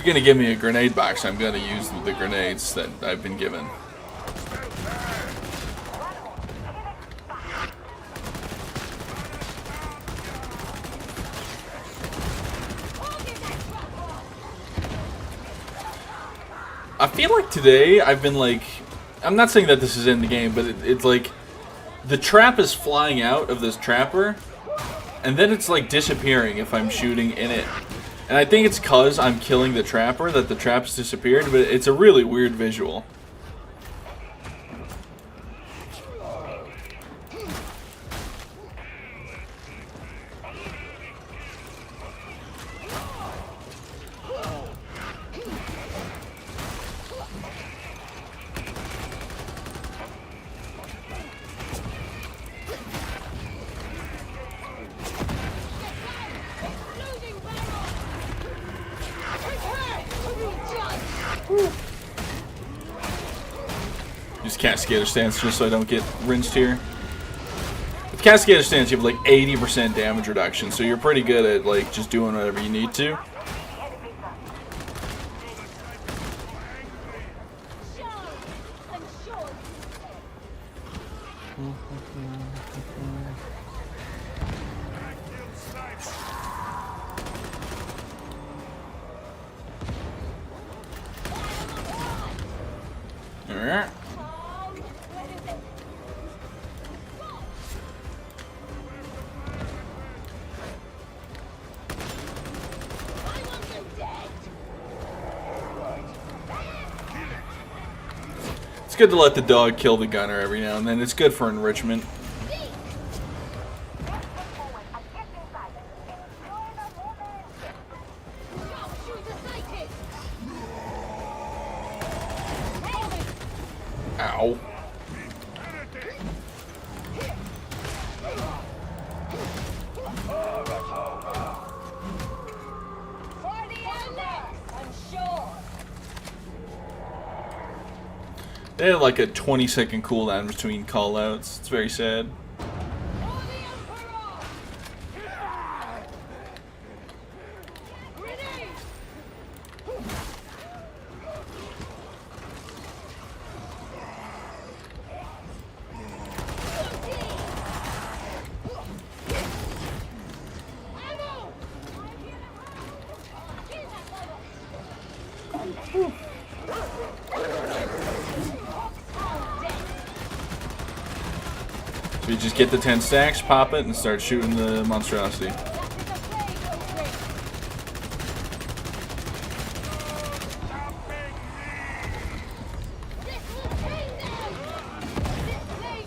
gonna give me a grenade box, I'm gonna use the grenades that I've been given. I feel like today I've been like, I'm not saying that this is in the game, but it's like the trap is flying out of this trapper, and then it's like disappearing if I'm shooting in it. And I think it's cause I'm killing the trapper that the trap's disappeared, but it's a really weird visual. Use Cascade stance just so I don't get rinsed here. With Cascade stance, you have like 80% damage reduction, so you're pretty good at like just doing whatever you need to. Alright. It's good to let the dog kill the gunner every now and then. It's good for enrichment. Ow. They had like a 20-second cooldown between callouts. It's very sad. So you just get the 10 stacks, pop it, and start shooting the monstrosity.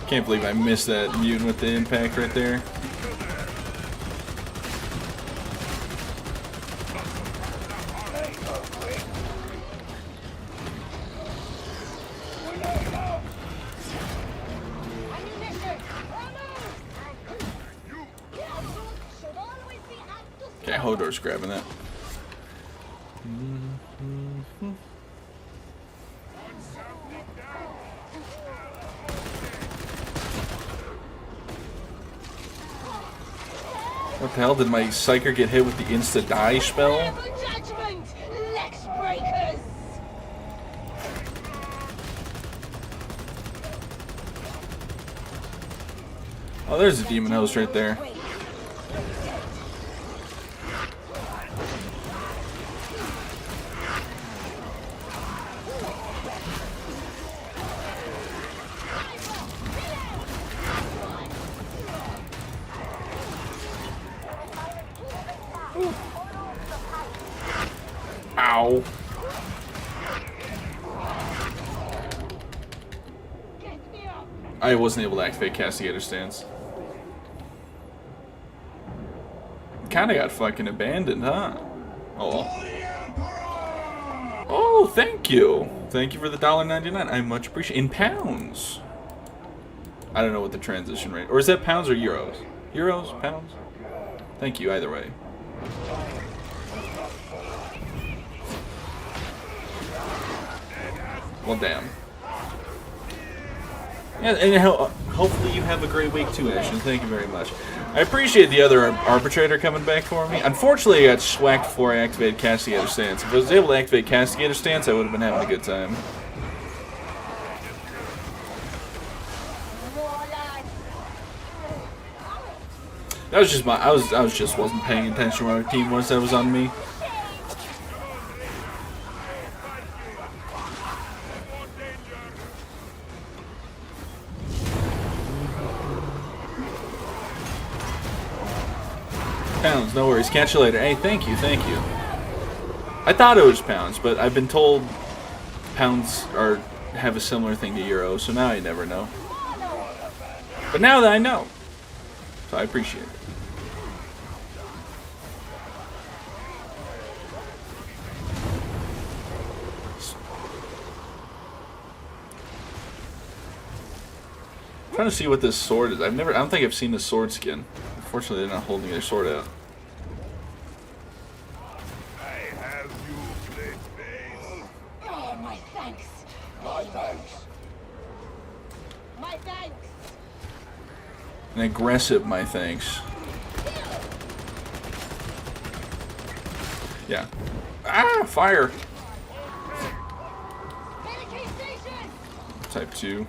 Can't believe I missed that mutant with the impact right there. Okay, Hodor's grabbing that. What the hell? Did my Psyker get hit with the insta-die spell? Oh, there's a demon host right there. Ow. I wasn't able to activate Castigator Stance. Kinda got fucking abandoned, huh? Oh well. Oh, thank you. Thank you for the $1.99. I much appreciate in pounds. I don't know what the transition rate. Or is that pounds or euros? Euros? Pounds? Thank you either way. Well, damn. Yeah, and hopefully you have a great week too, Ashton. Thank you very much. I appreciate the other arbitrator coming back for me. Unfortunately, I got swacked before I activated Castigator Stance. If I was able to activate Castigator Stance, I would have been having a good time. That was just I was just wasn't paying attention when our team was that was on me. Pounds, no worries. Catch you later. Hey, thank you, thank you. I thought it was pounds, but I've been told pounds have a similar thing to euro, so now I never know. But now that I know, so I appreciate it. I'm trying to see what this sword is. I don't think I've seen the sword skin. Unfortunately, they're not holding their sword out. I have you played base. Oh, my thanks. My thanks. My thanks. An aggressive, my thanks. Yeah. Ah, fire. Medicaid station. Type 2.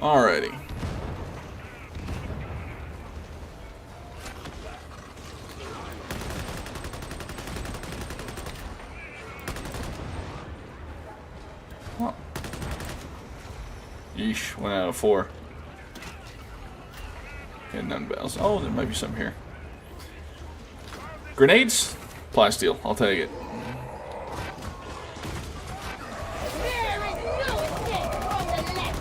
Alrighty. Oh. Yeesh, 1 out of 4. Okay, none bells. Oh, there might be some here. Grenades? Plasteel, I'll take it. There is no escape from the left.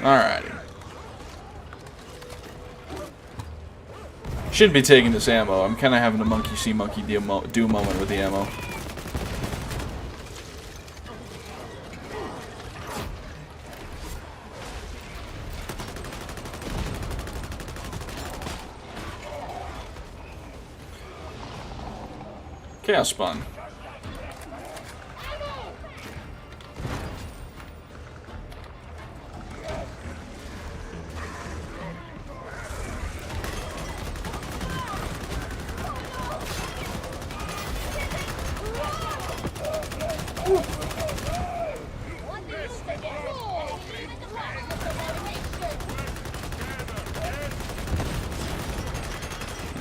Alrighty. Shouldn't be taking this ammo. I'm kind of having a monkey see monkey do moment with the ammo. Chaos spawn.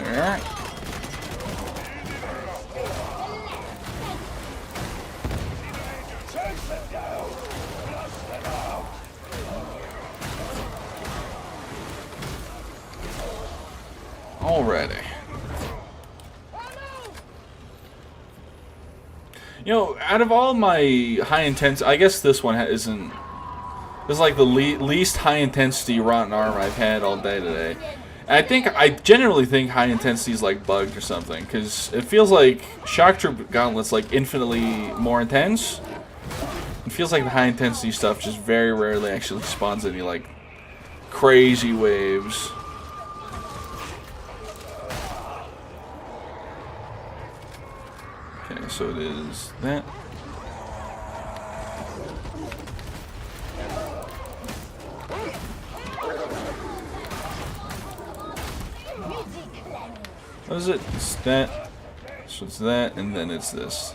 Alright. Alrighty. You know, out of all my high intense, I guess this one isn't. This is like the least high intensity rotten armor I've had all day today. And I generally think high intensity is like bugged or something, because it feels like Shock Troop Gauntlet's like infinitely more intense. It feels like the high intensity stuff just very rarely actually spawns any like crazy waves. Okay, so it is that. What is it? It's that. So it's that, and then it's this.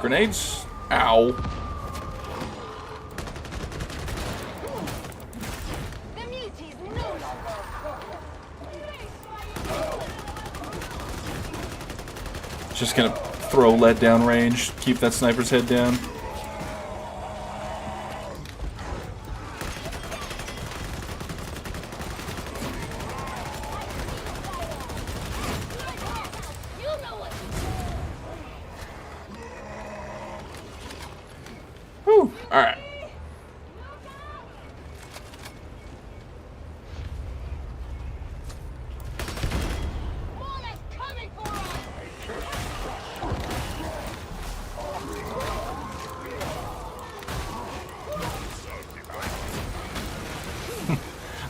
Grenades? Ow. The muties no longer a problem. Just gonna throw lead down range, keep that sniper's head down.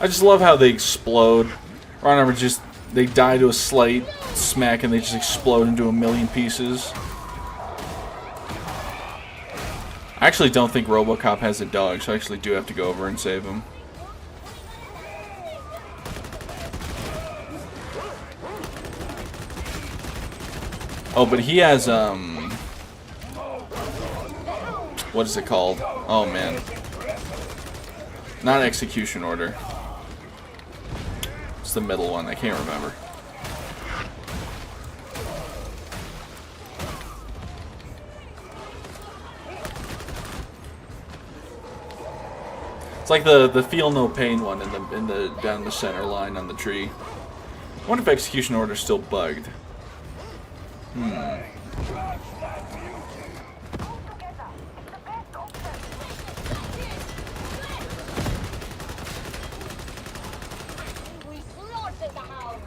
I just love how they explode. Or I remember just they die to a slight smack and they just explode into a million pieces. I actually don't think RoboCop has a dog, so I actually do have to go over and save him. Oh, but he has, what is it called? Oh, man. Not execution order. It's the middle one, I can't remember. It's like the feel no pain one in the down the center line on the tree. I wonder if execution order's still bugged. We slaughtered the hound.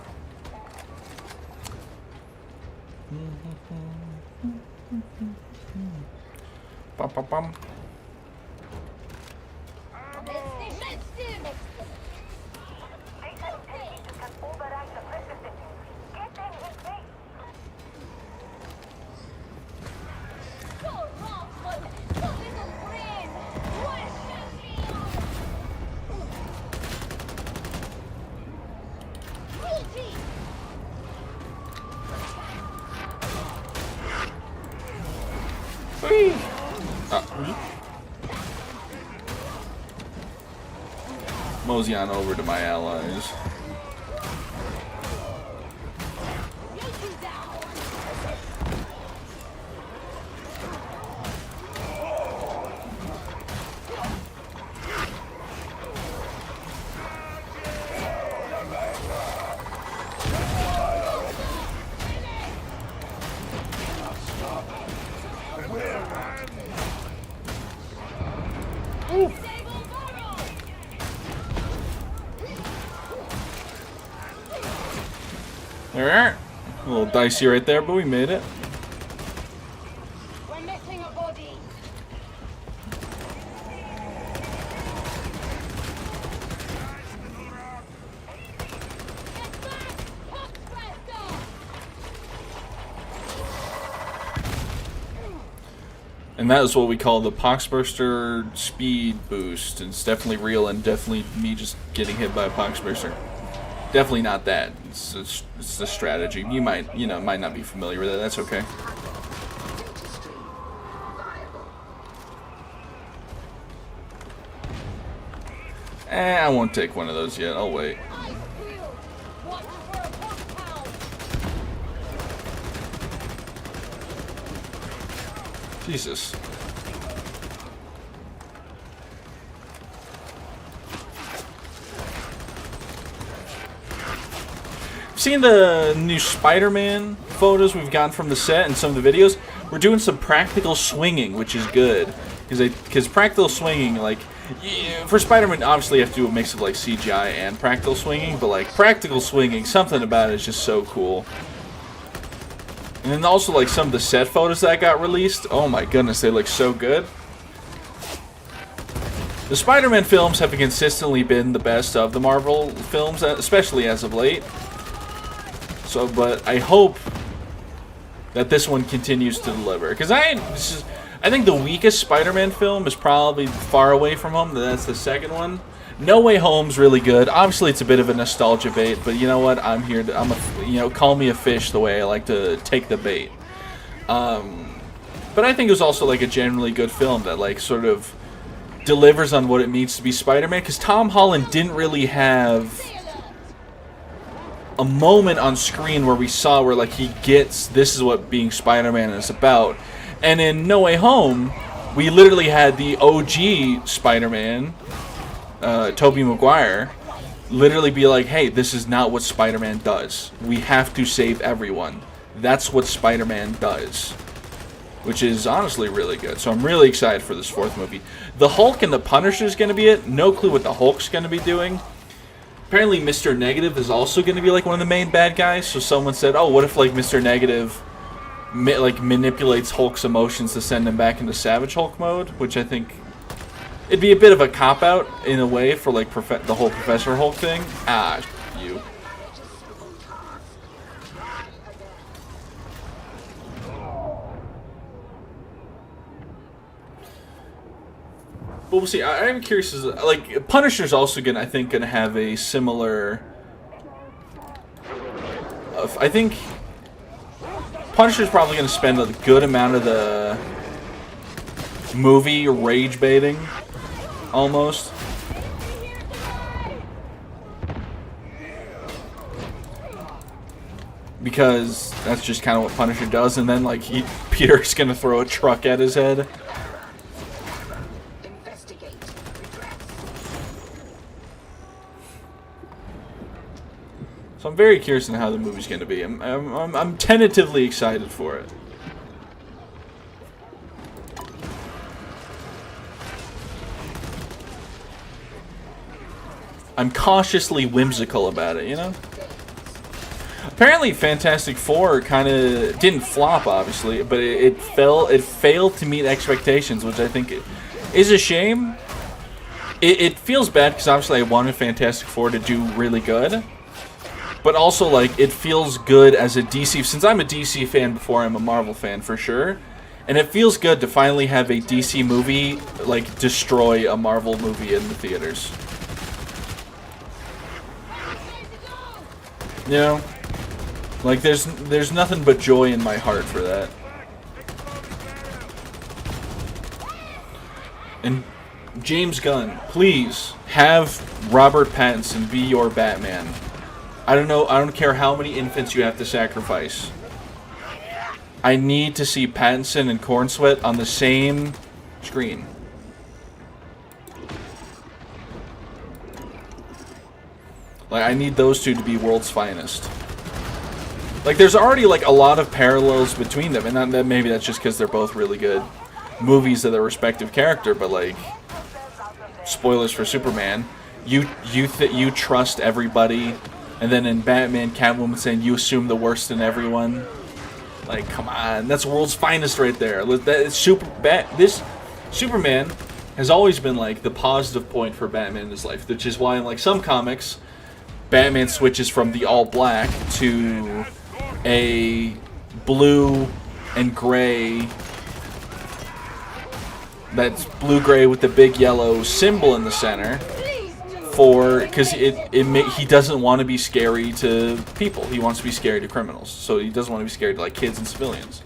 Bum, bum, bum. Whee! Mosey on over to my allies. Alright. A little dicey right there, but we made it. We're missing a body. And that is what we call the Poxburster speed boost. It's definitely real and definitely me just getting hit by a Poxburster. Definitely not that. It's the strategy. You might not be familiar with it. That's okay. I won't take one of those yet. I'll wait. Jesus. Seen the new Spider-Man photos we've gotten from the set and some of the videos. We're doing some practical swinging, which is good, because practical swinging, like, yeah, for Spider-Man, obviously you have to do a mix of like CGI and practical swinging, but like practical swinging, something about it is just so cool. And then also like some of the set photos that got released. Oh my goodness, they look so good. The Spider-Man films have consistently been the best of the Marvel films, especially as of late. So, but I hope that this one continues to deliver. Because I think the weakest Spider-Man film is probably Far Away From Home. That's the second one. No Way Home's really good. Obviously, it's a bit of a nostalgia bait, but you know what? I'm here to, call me a fish the way I like to take the bait. But I think it was also like a generally good film that like sort of delivers on what it means to be Spider-Man. Because Tom Holland didn't really have a moment on screen where we saw where like he gets this is what being Spider-Man is about. And in No Way Home, we literally had the OG Spider-Man, Tobey Maguire, literally be like, hey, this is not what Spider-Man does. We have to save everyone. That's what Spider-Man does. Which is honestly really good. So I'm really excited for this fourth movie. The Hulk and the Punisher is going to be it. No clue what the Hulk's going to be doing. Apparently Mr. Negative is also going to be like one of the main bad guys. So someone said, oh, what if like Mr. Negative manipulates Hulk's emotions to send him back into Savage Hulk mode? Which I think It'd be a bit of a cop-out, in a way, for, like, the whole Professor Hulk thing. Ah, you. But we'll see. I'm curious, like, Punisher's also I think, gonna have a similar... I think Punisher's probably gonna spend a good amount of the movie rage baiting, almost. Because that's just kind of what Punisher does, and then, like, Peter's gonna throw a truck at his head. So I'm very curious on how the movie's going to be. I'm tentatively excited for it. I'm cautiously whimsical about it, you know? Apparently Fantastic Four kind of didn't flop, obviously, but it failed to meet expectations, which I think is a shame. It feels bad because obviously I wanted Fantastic Four to do really good. But also, like, it feels good as a DC... Since I'm a DC fan before I'm a Marvel fan, for sure. And it feels good to finally have a DC movie, like, destroy a Marvel movie in the theaters. You know? Like, there's nothing but joy in my heart for that. And James Gunn, please, have Robert Pattinson be your Batman. I don't know, I don't care how many infants you have to sacrifice. I need to see Pattinson and Cornsweat on the same screen. Like, I need those two to be world's finest. Like, there's already, like, a lot of parallels between them, and that maybe that's just because they're both really good movies of their respective character, but, like, spoilers for Superman, you trust everybody. And then in Batman, Catwoman saying, you assume the worst in everyone. Like, come on. That's world's finest right there. This Superman has always been, like, the positive point for Batman in his life. Which is why, in, like, some comics, Batman switches from the all-black to a blue and gray... That's blue-gray with the big yellow symbol in the center. Because he doesn't want to be scary to people. He wants to be scary to criminals. So he doesn't want to be scary to, like, kids and civilians.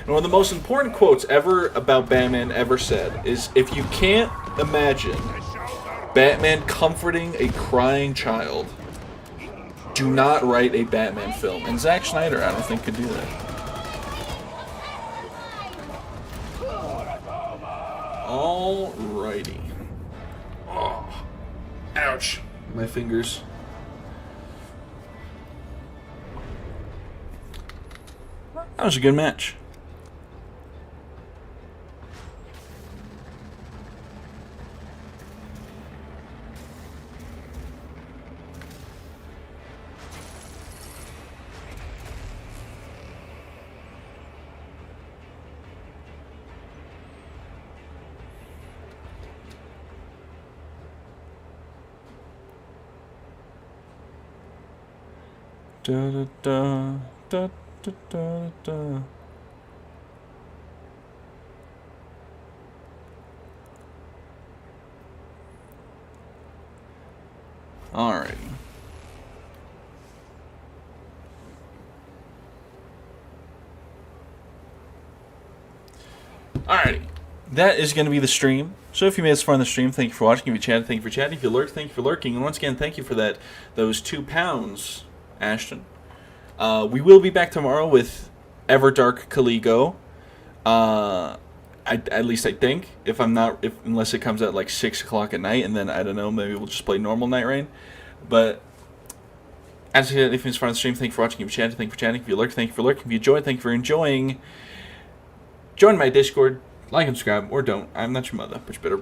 And one of the most important quotes ever about Batman ever said is, if you can't imagine Batman comforting a crying child, do not write a Batman film. And Zack Snyder, I don't think, could do that. Alrighty. Oh. Ouch. My fingers. That was a good match. Da da da da da da da. Alrighty. Alrighty. That is going to be the stream. So if you made this far on the stream, thank you for watching. If you chatted, thank you for chatting. If you lurked, thank you for lurking. And once again, thank you for those £2, Ashton. We will be back tomorrow with Everdark Caligo. At least I think. Unless it comes at like 6 o'clock at night, and then I don't know. Maybe we'll just play normal Night Rain. But as I said, if you're on the stream, thank you for watching. If you chatted, thank you for chatting. If you lurked, thank you for lurking. If you enjoyed, thank you for enjoying. Join my Discord. Like and subscribe, or don't. I'm not your mother, but you better